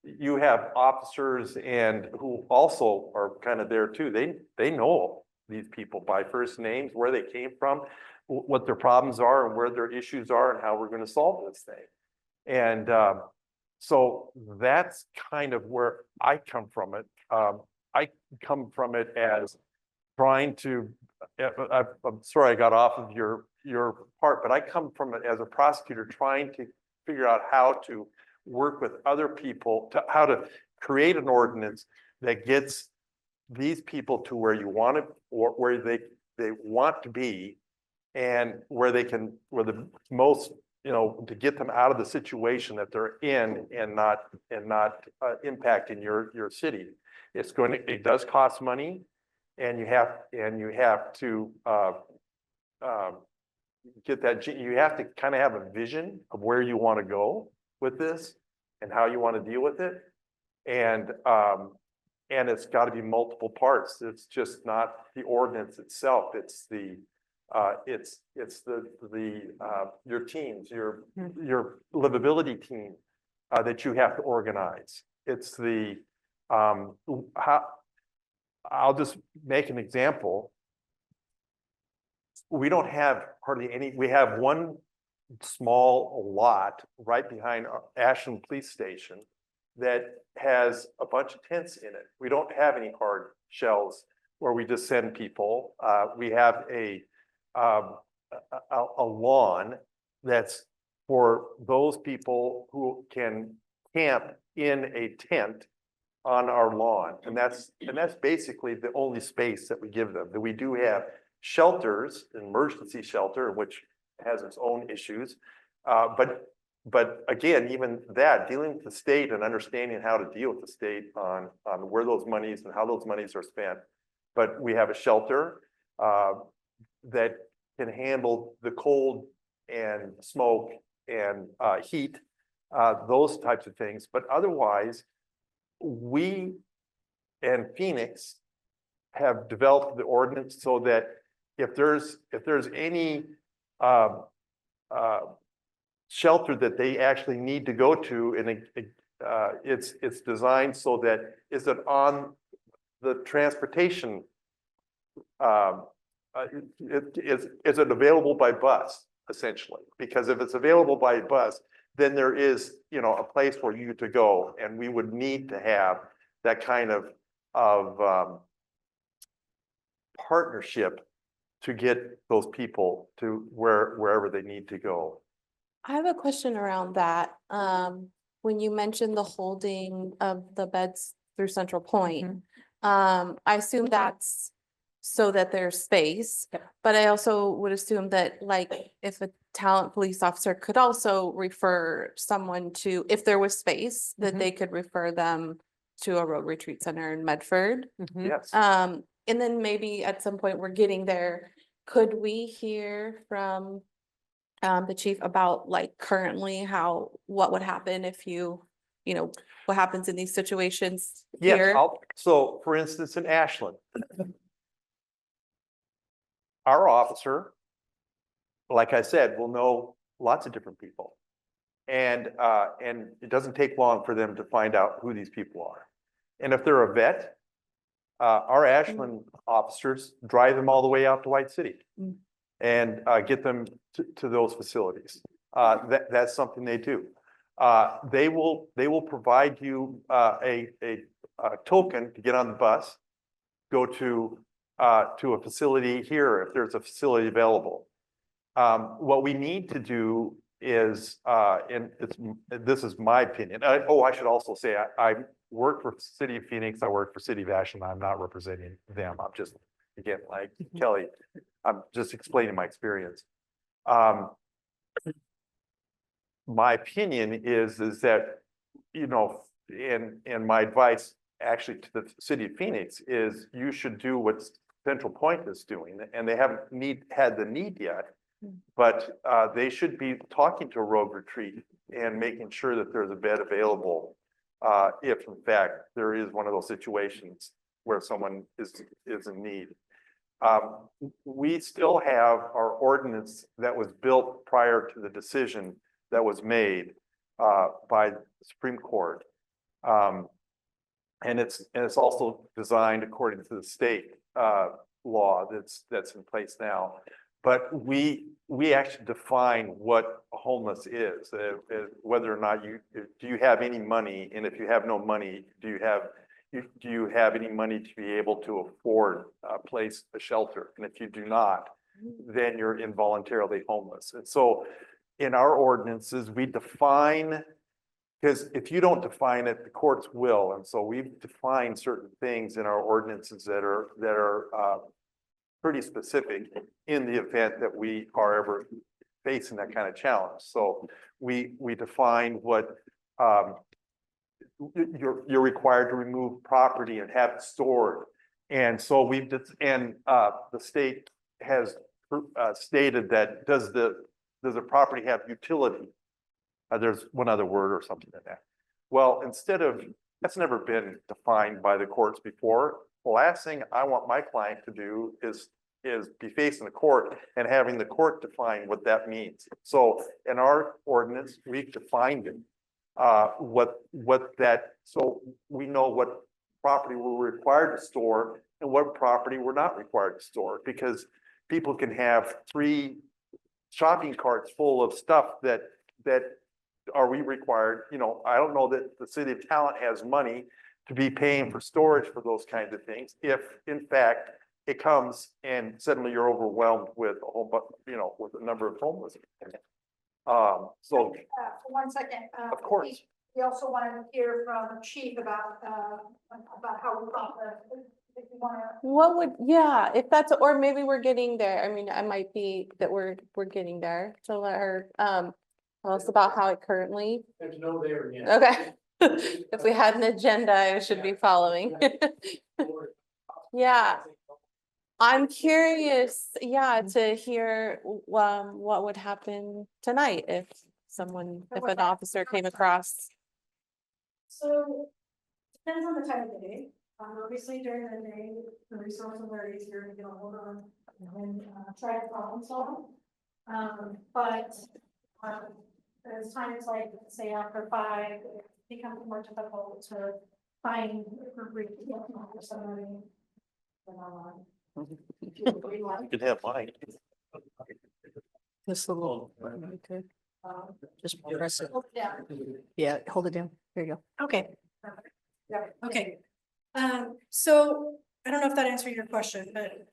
you have officers and who also are kind of there too. They know these people by first names, where they came from, what their problems are and where their issues are and how we're going to solve this thing. And so that's kind of where I come from it. I come from it as trying to, I'm sorry I got off of your part, but I come from it as a prosecutor trying to figure out how to work with other people, how to create an ordinance that gets these people to where you want to, or where they want to be, and where the most, to get them out of the situation that they're in and not impacting your city. It does cost money, and you have to get that, you have to kind of have a vision of where you want to go. with this and how you want to deal with it. And it's got to be multiple parts. It's just not the ordinance itself. It's the your teams, your livability team that you have to organize. It's the how. I'll just make an example. We don't have hardly any. We have one small lot right behind our Ashland Police Station that has a bunch of tents in it. We don't have any hard shells where we just send people. We have a lawn that's for those people who can camp in a tent on our lawn. And that's basically the only space that we give them. That we do have shelters, an emergency shelter, which has its own issues. But again, even that, dealing with the state and understanding how to deal with the state on where those monies and how those monies are spent. But we have a shelter that can handle the cold and smoke and heat, those types of things. But otherwise, we and Phoenix have developed the ordinance so that if there's any shelter that they actually need to go to, and it's designed so that is it on the transportation, is it available by bus essentially? Because if it's available by bus, then there is, a place for you to go, and we would need to have that kind of partnership to get those people to wherever they need to go. I have a question around that. When you mentioned the holding of the beds through Central Point, I assume that's so that there's space, but I also would assume that like if a talent police officer could also refer someone to, if there was space, that they could refer them to a road retreat center in Medford. Yes. And then maybe at some point we're getting there. Could we hear from the chief about like currently what would happen if what happens in these situations Yes, here? so for instance, in Ashland, our officer, like I said, will know lots of different people. And it doesn't take long for them to find out who these people are. And if they're a vet, our Ashland officers drive them all the way out to White City and get them to those facilities. That's something they do. They will provide you a token to get on the bus, go to a facility here if there's a facility available. What we need to do is, and this is my opinion. I should also say I work for City of Phoenix. I work for City of Ashland. I'm not representing them. I'm just, again, like Kelly, I'm just explaining my experience. My opinion is that, and my advice actually to the City of Phoenix is you should do what Central Point is doing, and they haven't had the need yet, but they should be talking to a road retreat and making sure that there's a bed available if in fact there is one of those situations where someone is in need. We still have our ordinance that was built prior to the decision that was made by the Supreme Court. And it's also designed according to the state law that's in place now. But we actually define what homeless is, whether or not do you have any money, and if you have no money, do you have any money to be able to afford a shelter? And if you do not, then you're involuntarily homeless. And so in our ordinances, we define, because if you don't define it, the courts will. And so we've defined certain things in our ordinances that are pretty specific in the event that we are ever facing that kind of challenge. So we define what you're required to remove property and have it stored. And so the state has stated that does the property have utility? There's one other word or something in that. Well, that's never been defined by the courts before. The last thing I want my client to do is be facing the court and having the court define what that means. So in our ordinance, we've defined it. So we know what property we're required to store and what property we're not required to store, because people can have 3 shopping carts full of stuff that are we required, I don't know that the city of Talent has money to be paying for storage for those kinds of things, if in fact it comes and suddenly you're overwhelmed with a whole with a number of homeless. So For 1 second. Of course. We also want to hear from Chief about how we thought if you want to. What would, yeah, if that's, or maybe we're getting there. I mean, I might be that we're getting there. So let her, tell us about how it currently, There's no there yet. okay. If we had an agenda, I should be following. Yeah. I'm curious, to hear, what would happen tonight if if an officer came across. So, depends on the time of the day. Obviously during the day, the resources are easier to get a hold on and try to problem solve. But there's times like, say after 5, it becomes more difficult to find appropriate for somebody. you can have mine. This little, okay, just press it. Yeah. Yeah, hold it down. There you go. Okay. Yeah, okay. So I don't know if that answered your question, but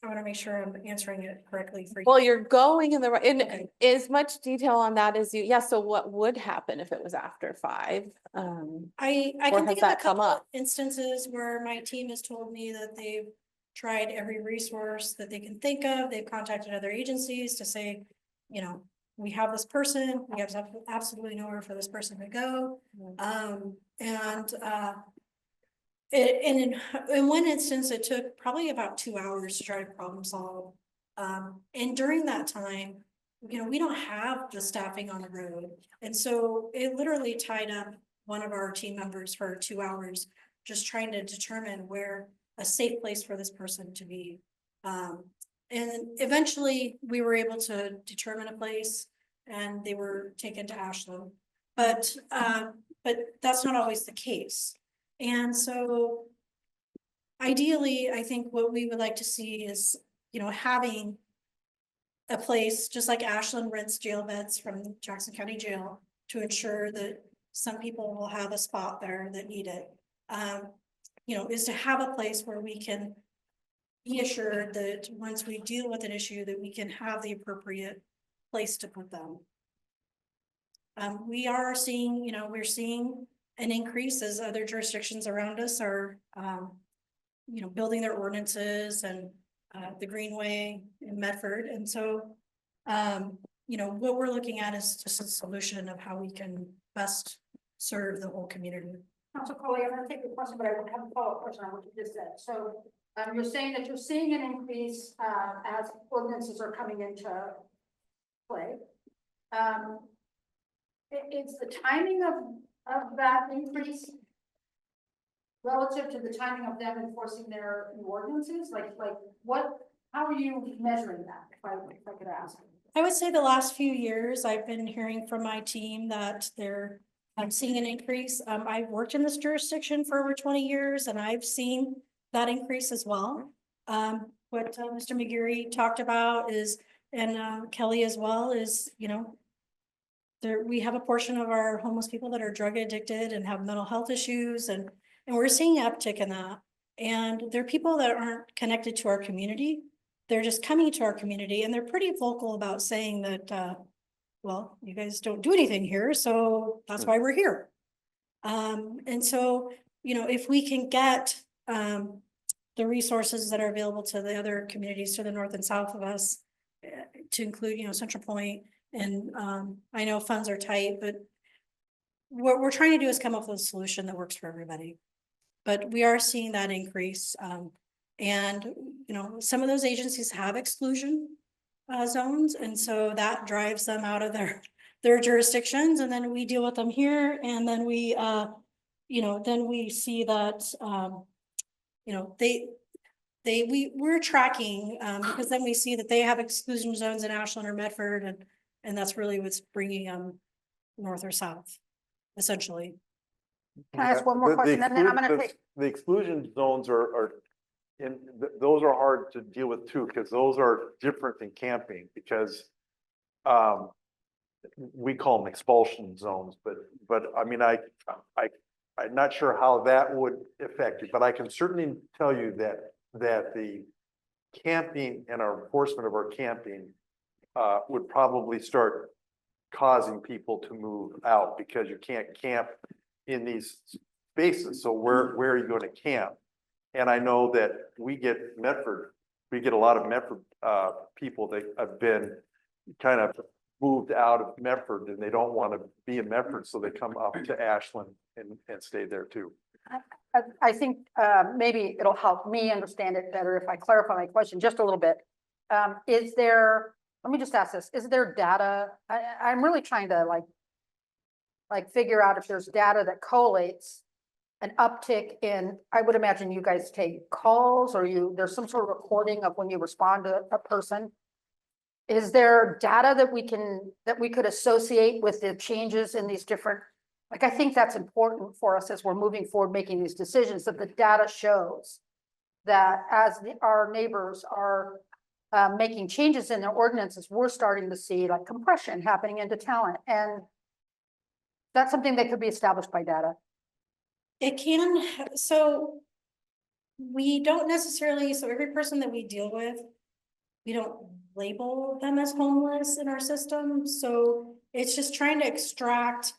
I want to make sure I'm answering it correctly for you. Well, you're going in the right, in as much detail on that as you, so what would happen if it was after 5? I Or can has think of a that come couple of up? instances where my team has told me that they've tried every resource that they can think of. They've contacted other agencies to say, we have this person, we have absolutely nowhere for this person to go. In one instance, it took probably about 2 hours to try to problem solve. And during that time, we don't have the staffing on the road. And so it literally tied up one of our team members for 2 hours, just trying to determine where a safe place for this person to be. And eventually we were able to determine a place and they were taken to Ashland. But that's not always the case. And so ideally, I think what we would like to see is, having a place just like Ashland rents jail beds from Jackson County Jail to ensure that some people will have a spot there that need it. Is to have a place where we can be assured that once we deal with an issue that we can have the appropriate place to put them. We are seeing, we're seeing an increase as other jurisdictions around us are, building their ordinances and the Greenway in Medford. And so, what we're looking at is just a solution of how we can best serve the whole community. Council Coley, I'm going to take your question, but I have a follow-up question on what you just said. So you're saying that you're seeing an increase as ordinances are coming into play. It's the timing of that increase relative to the timing of them enforcing their new ordinances? Like what, how are you measuring that, if I could ask? I would say the last few years, I've been hearing from my team that I'm seeing an increase. I've worked in this jurisdiction for over 20 years and I've seen that increase as well. What Mr. McGarry talked about is, and Kelly as well, is, we have a portion of our homeless people that are drug addicted and have mental health issues, and we're seeing an uptick in that. And there are people that aren't connected to our community. They're just coming to our community and they're pretty vocal about saying that, well, you guys don't do anything here, so that's why we're here. And so, if we can get the resources that are available to the other communities to the north and south of us, to include, Central Point, and I know funds are tight, but what we're trying to do is come up with a solution that works for everybody. But we are seeing that increase. And, some of those agencies have exclusion zones. And so that drives them out of their jurisdictions, and then we deal with them here, and then we, then we see that, we're tracking, because then we see that they have exclusion zones in Ashland or Medford, and that's really what's bringing them north or south, essentially. Can I ask one more The question, and then I'm exclu- gonna the- take, The exclusion zones are, those are hard to deal with too, because those are different than camping, because we call them expulsion zones, but I mean, I'm not sure how that would affect you, but I can certainly tell you that the camping and our enforcement of our camping would probably start causing people to move out, because you can't camp in these spaces. So where are you going to camp? And I know that we get a lot of Medford people that have been kind of moved out of Medford, and they don't want to be in Medford, so they come up to Ashland and stay there too. I think maybe it'll help me understand it better if I clarify my question just a little bit. Is there, let me just ask this, is there data? I'm really trying to like figure out if there's data that collates an uptick in, I would imagine you guys take calls, or there's some sort of recording of when you respond to a person. Is there data that we could associate with the changes in these different, I think that's important for us as we're moving forward, making these decisions, that the data shows that as our neighbors are making changes in their ordinances, we're starting to see like compression happening into talent, and that's something that could be established by data. It can, so we don't necessarily, so every person that we deal with, we don't label them as homeless in our system. So it's just trying to extract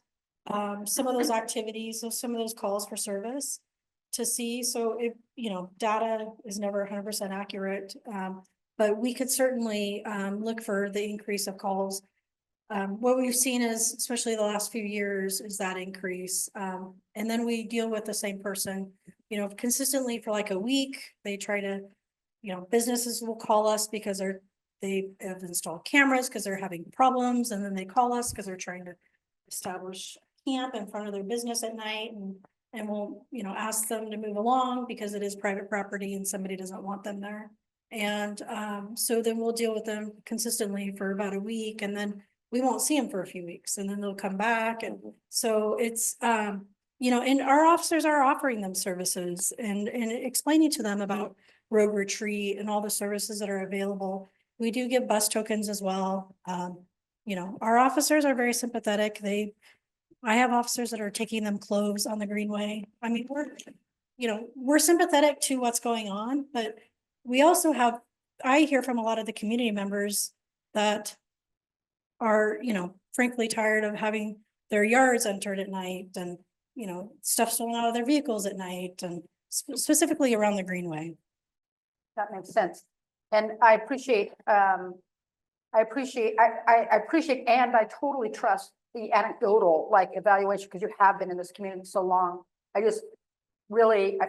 some of those activities, so some of those calls for service to see. So if, data is never 100% accurate, but we could certainly look for the increase of calls. What we've seen is, especially the last few years, is that increase. And then we deal with the same person, consistently for like a week. They try to, businesses will call us because they have installed cameras because they're having problems. And then they call us because they're trying to establish camp in front of their business at night. And we'll, ask them to move along because it is private property and somebody doesn't want them there. And so then we'll deal with them consistently for about a week, and then we won't see them for a few weeks, and then they'll come back. And so it's, and our officers are offering them services and explaining to them about Rogue Retreat and all the services that are available. We do give bus tokens as well. Our officers are very sympathetic. I have officers that are taking them clothes on the Greenway. I mean, we're sympathetic to what's going on, but we also I hear from a lot of the community members that are, frankly tired of having their yards entered at night and, stuff stolen out of their vehicles at night, and specifically around the Greenway. That makes sense. And I appreciate, and I totally trust the anecdotal evaluation, because you have been in this community so long. I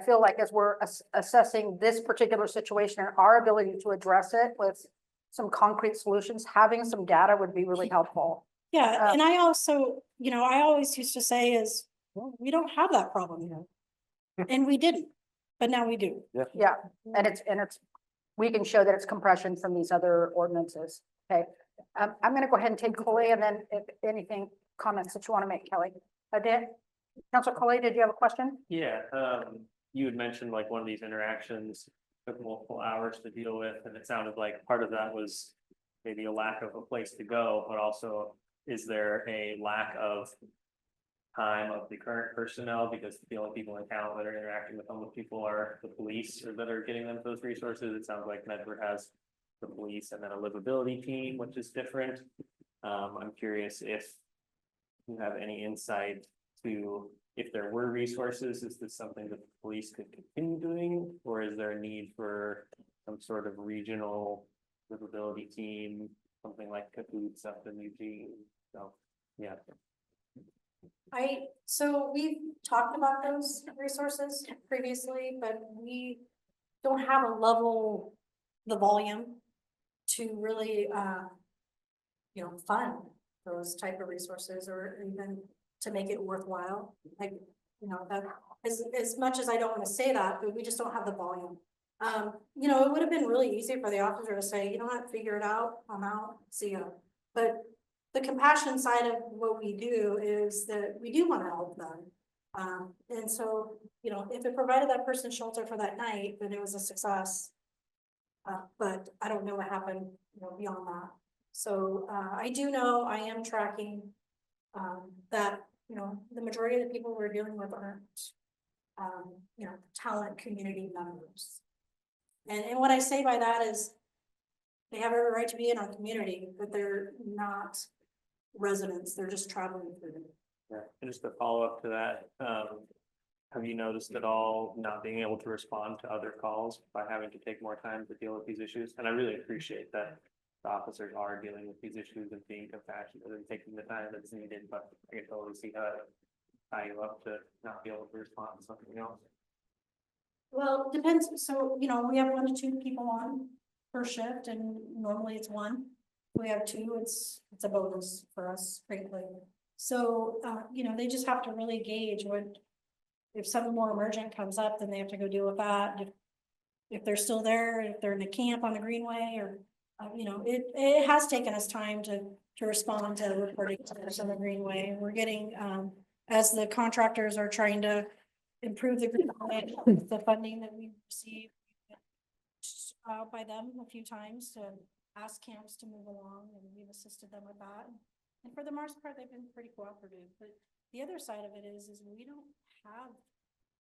feel like as we're assessing this particular situation and our ability to address it with some concrete solutions, having some data would be really helpful. Yeah, and I also, I always used to say is, well, we don't have that problem here. And we didn't, but now we do. Yeah, and it's, we can show that it's compression from these other ordinances. Okay, I'm gonna go ahead and take Coley, and then if anything, comments that you want to make, Kelly. Councilor Coley, did you have a question? Yeah, you had mentioned like one of these interactions took multiple hours to deal with, and it sounded like part of that was maybe a lack of a place to go, but also is there a lack of time of the current personnel, because the only people in town that are interacting with homeless people are the police, or that are getting them those resources? It sounds like Medford has the police and then a livability team, which is different. I'm curious if you have any insight to, if there were resources, is this something that the police could continue doing, or is there a need for some sort of regional livability team, something like Cahoots up in Eugene? So, yeah. So we've talked about those resources previously, but we don't have the volume to really, fund those type of resources, or even to make it worthwhile. Like, you know, that, as much as I don't want to say that, but we just don't have the volume. You know, it would have been really easy for the officer to say, you know what, figure it out, I'm out, see ya. But the compassion side of what we do is that we do want to help them. And so, you know, if it provided that person shelter for that night, then it was a success. But I don't know what happened, you know, beyond that. So, I do know I am tracking, that, you know, the majority of the people we're dealing with aren't, you know, talent community members. And what I say by that is they have every right to be in our community, but they're not residents, they're just traveling through. Yeah, and just to follow up to that, have you noticed at all not being able to respond to other calls by having to take more time to deal with these issues? And I really appreciate that the officers are dealing with these issues and being compassionate and taking the time that's needed, but I can totally see how it tie you up to not be able to respond to something else. Well, it depends, so, you know, we have 1 to 2 people on per shift, and normally it's 1. We have 2, it's a bonus for us, frankly. So, you know, they just have to really gauge what, if something more emergent comes up, then they have to go deal with that. If they're still there, if they're in a camp on the Greenway, or, you know, it has taken us time to respond to reporting to on the Greenway. We're getting, as the contractors are trying to improve the Greenway, the funding that we receive by them a few times to ask camps to move along, and we've assisted them with that. And for the most part, they've been pretty cooperative, but the other side of it is we don't have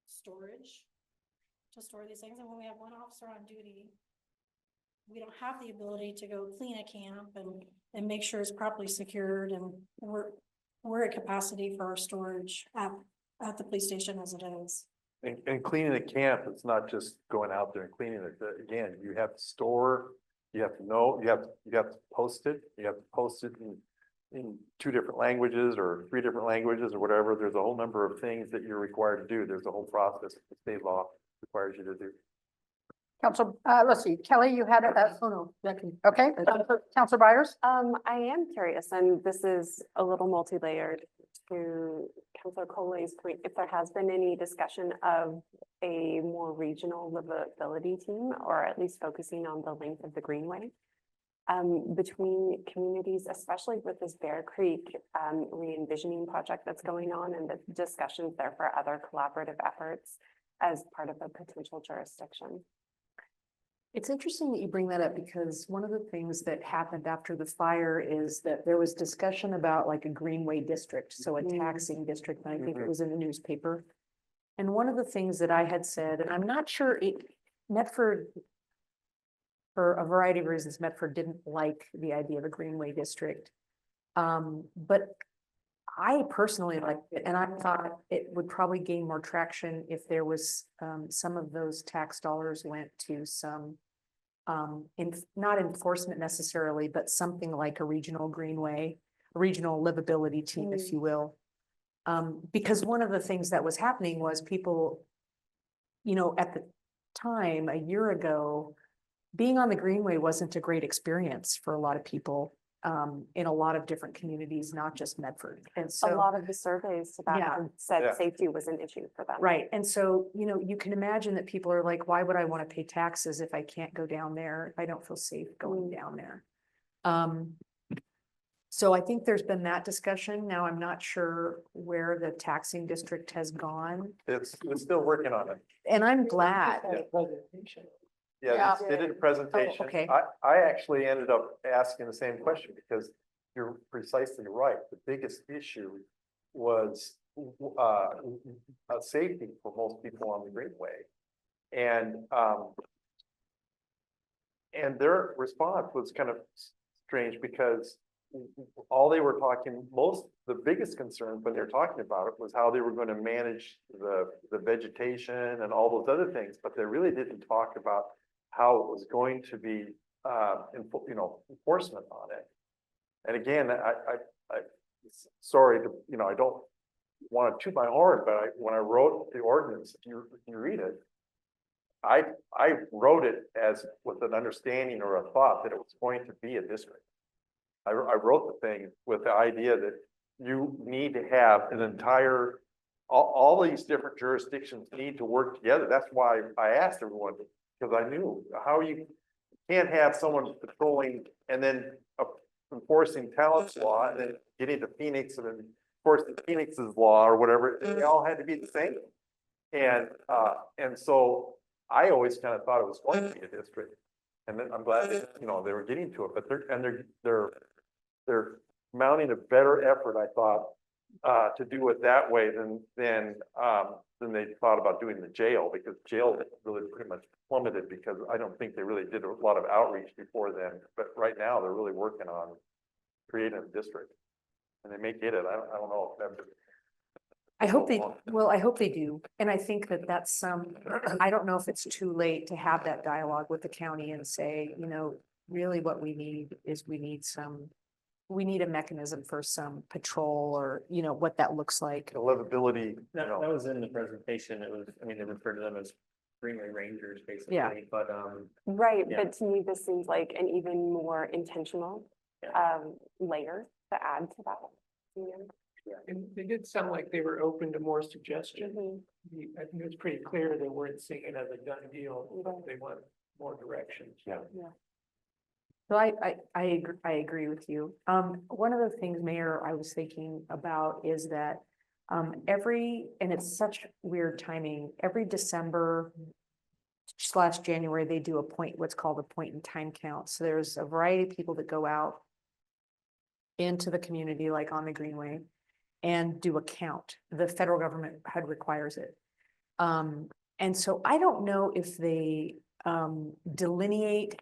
storage to store these things, and when we have 1 officer on duty, we don't have the ability to go clean a camp and make sure it's properly secured, and we're at capacity for our storage at the police station as it is. And cleaning the camp, it's not just going out there and cleaning it. Again, you have to store, you have to know, you have to post it. You have to post it in 2 different languages or 3 different languages or whatever. There's a whole number of things that you're required to do. There's a whole process that state law requires you to do. Council, let's see, Kelly, you had, oh no, Becky, okay, Council Byers? I am curious, and this is a little multi-layered, to Councilor Coley's point, if there has been any discussion of a more regional livability team, or at least focusing on the length of the Greenway, between communities, especially with this Bear Creek re-envisioning project that's going on, and the discussions there for other collaborative efforts as part of a potential jurisdiction. It's interesting that you bring that up, because one of the things that happened after the fire is that there was discussion about like a Greenway district, so a taxing district, and I think it was in the newspaper. And one of the things that I had said, and I'm not sure Medford, for a variety of reasons, Medford didn't like the idea of a Greenway district. But I personally liked it, and I thought it would probably gain more traction if there was some of those tax dollars went to some not enforcement necessarily, but something like a regional Greenway, a regional livability team, if you will. Because one of the things that was happening was people, you know, at the time, a year ago, being on the Greenway wasn't a great experience for a lot of people. In a lot of different communities, not just Medford. And A so, lot of the surveys to that Yeah. end said Yeah. safety was an issue for them. right. And so, you know, you can imagine that people are like, why would I want to pay taxes if I can't go down there? If I don't feel safe going down there. So I think there's been that discussion. Now, I'm not sure where the taxing district has gone, It's still working on it. and I'm glad. Yeah, they did a presentation. okay. I actually ended up asking the same question, because you're precisely right. The biggest issue was safety for most people on the Greenway. And their response was kind of strange, because all they were talking, the biggest concern when they were talking about it was how they were going to manage the vegetation and all those other things, but they really didn't talk about how it was going to be, enforcement on it. And again, I sorry to, I don't want to toot my horn, but when I wrote the ordinance, if you read it, I wrote it as with an understanding or a thought that it was going to be a district. I wrote the thing with the idea that you need to have an entire, all these different jurisdictions need to work together. That's why I asked everyone, because I knew how you can't have someone patrolling and then enforcing Talent's law and then getting to Phoenix and then enforcing Phoenix's law or whatever. They all had to be the same. And so I always kind of thought it was going to be a district. And then I'm glad that, you know, they were getting to it, but they're mounting a better effort, I thought, to do it that way than they thought about doing the jail, because jail really pretty much plummeted because I don't think they really did a lot of outreach before then. But right now they're really working on creating a district, and they may get it. I don't know if that's. I hope they, well, I hope they do. And I think that that's I don't know if it's too late to have that dialogue with the county and say, you know, really what we need is we need a mechanism for some patrol, or, you know, what that looks like. The livability, That was in the presentation. It was, I mean, they referred to them as Greenway Rangers, basically, Yeah. but, Right, Yeah. but to me, this seems like an even more intentional layer to add to that. You know? And they did sound like they were open to more suggestions. Mhm. I think it was pretty clear they weren't seeing it as a done deal, Right. they want more directions. Yeah. So I agree with you. One of the things, Mayor, I was thinking about is that and it's such weird timing, every December/January, they do what's called a point in time count. So there's a variety of people that go out into the community, like on the Greenway, and do a count. The federal government requires it. And so I don't know if they delineate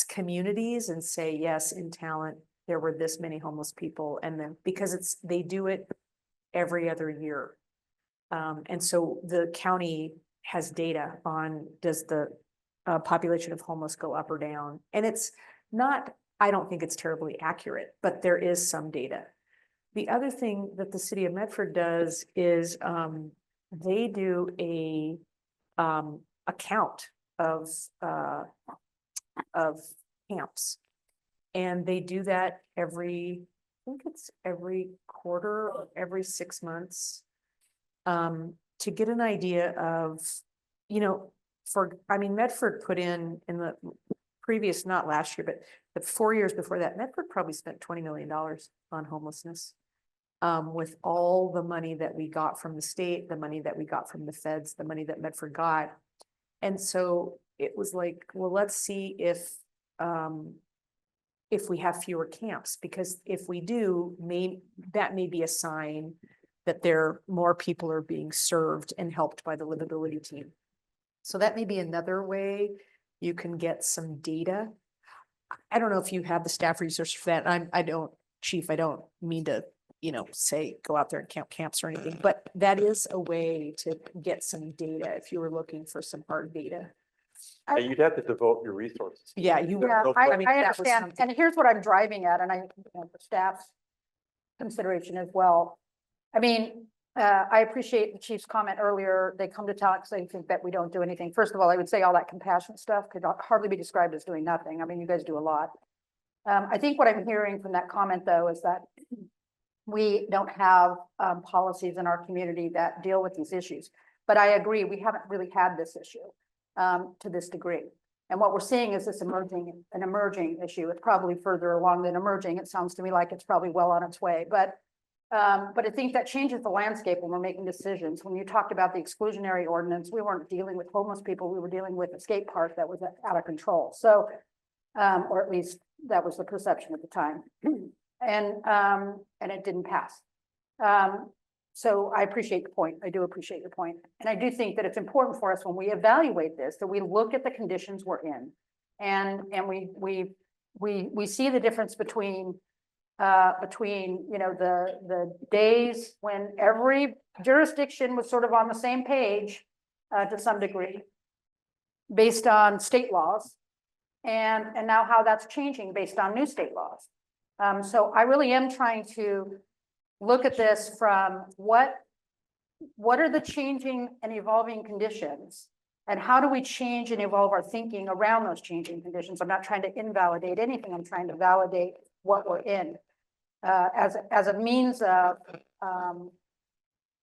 communities and say, yes, in Talent, there were this many homeless people, and then because they do it every other year. And so the county has data on, does the population of homeless go up or down? And it's not, I don't think it's terribly accurate, but there is some data. The other thing that the city of Medford does is they do a count of camps. And they do that I think it's every quarter or every 6 months, to get an idea of, you know, Medford put in the previous, not last year, but the 4 years before that, Medford probably spent $20 million on homelessness. With all the money that we got from the state, the money that we got from the feds, the money that Medford got. And so it was like, well, let's see if we have fewer camps, because if we do, that may be a sign that more people are being served and helped by the livability team. So that may be another way you can get some data. I don't know if you have the staff resource for that. I don't, Chief, I don't mean to, you know, say, go out there and count camps or anything, but that is a way to get some data if you were looking for some hard data. and you'd have to devote your resources. Yeah, you. Yeah, No I question. I that was understand, something- and here's what I'm driving at, and the staff's consideration as well. I mean, I appreciate the chief's comment earlier, they come to talk because they think that we don't do anything. First of all, I would say all that compassionate stuff could hardly be described as doing nothing. I mean, you guys do a lot. I think what I'm hearing from that comment, though, is that we don't have policies in our community that deal with these issues. But I agree, we haven't really had this issue to this degree. And what we're seeing is an emerging issue. It's probably further along than emerging. It sounds to me like it's probably well on its way, but I think that changes the landscape when we're making decisions. When you talked about the exclusionary ordinance, we weren't dealing with homeless people. We were dealing with a skate park that was out of control. So, or at least that was the perception at the time. And it didn't pass. So I appreciate your point. I do appreciate your point. And I do think that it's important for us when we evaluate this, that we look at the conditions we're in. And we see the difference between, you know, the days when every jurisdiction was sort of on the same page, to some degree, based on state laws, and now how that's changing based on new state laws. So I really am trying to look at this from what are the changing and evolving conditions, and how do we change and evolve our thinking around those changing conditions? I'm not trying to invalidate anything. I'm trying to validate what we're in. As a means of,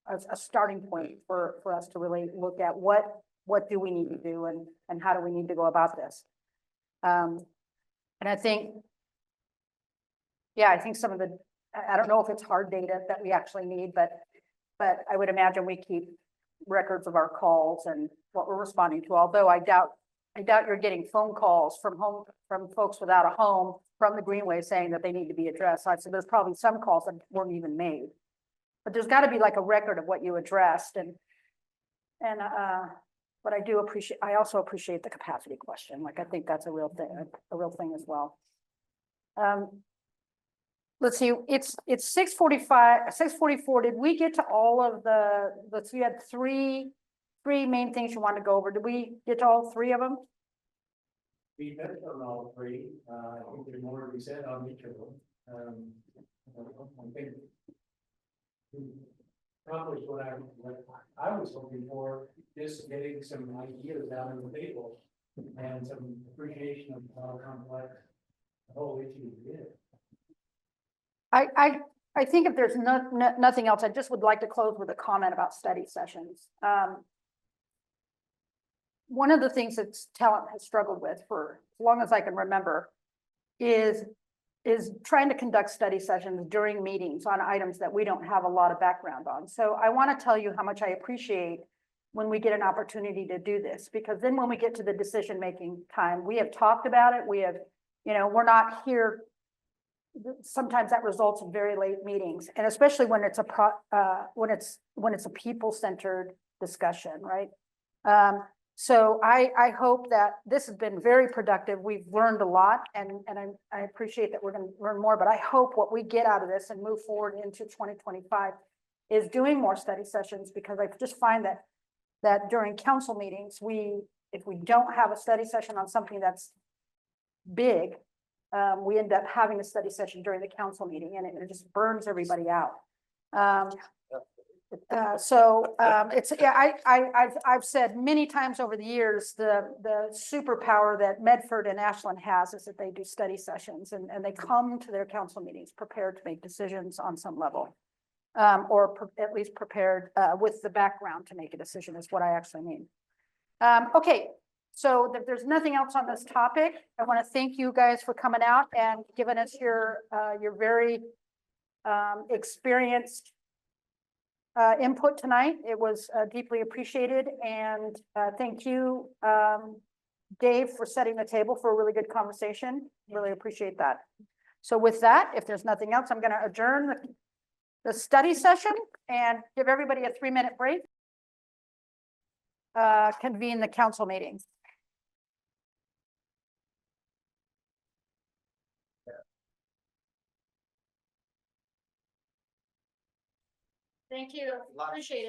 a starting point for us to really look at what do we need to do and how do we need to go about this. And I think, yeah, I think some of the, I don't know if it's hard data that we actually need, but I would imagine we keep records of our calls and what we're responding to, although I doubt you're getting phone calls from folks without a home from the Greenway saying that they need to be addressed. So I'd say there's probably some calls that weren't even made. But there's got to be like a record of what you addressed but I also appreciate the capacity question. Like, I think that's a real thing as well. Let's see, it's 6:45, 6:44. Did we get to all of you had three main things you wanted to go over. Did we get to all three of them? We touched on all three. I think there's more to be said on each of them. I think we accomplished what I was hoping for, just getting some ideas down on the table and some appreciation of how complex the whole issue is. I think if there's nothing else, I just would like to close with a comment about study sessions. One of the things that talent has struggled with for as long as I can remember is trying to conduct study sessions during meetings on items that we don't have a lot of background on. So I want to tell you how much I appreciate when we get an opportunity to do this, because then when we get to the decision-making time, we have talked about it. We have, we're not here. Sometimes that results in very late meetings, and especially when it's a people-centered discussion, right? So I hope that this has been very productive. We've learned a lot, and I appreciate that we're going to learn more, but I hope what we get out of this and move forward into 2025 is doing more study sessions, because I just find that during council meetings, if we don't have a study session on something that's big, we end up having a study session during the council meeting, and it just burns everybody out. I've said many times over the years, the superpower that Medford and Ashland has is that they do study sessions, and they come to their council meetings prepared to make decisions on some level. At least prepared with the background to make a decision is what I actually mean. Okay, so if there's nothing else on this topic, I want to thank you guys for coming out and giving us your very experienced input tonight. It was deeply appreciated, and thank you, Dave, for setting the table for a really good conversation. Really appreciate that. So with that, if there's nothing else, I'm going to adjourn the study session and give everybody a 3-minute break. Convene the council meeting. Thank you. Appreciate it.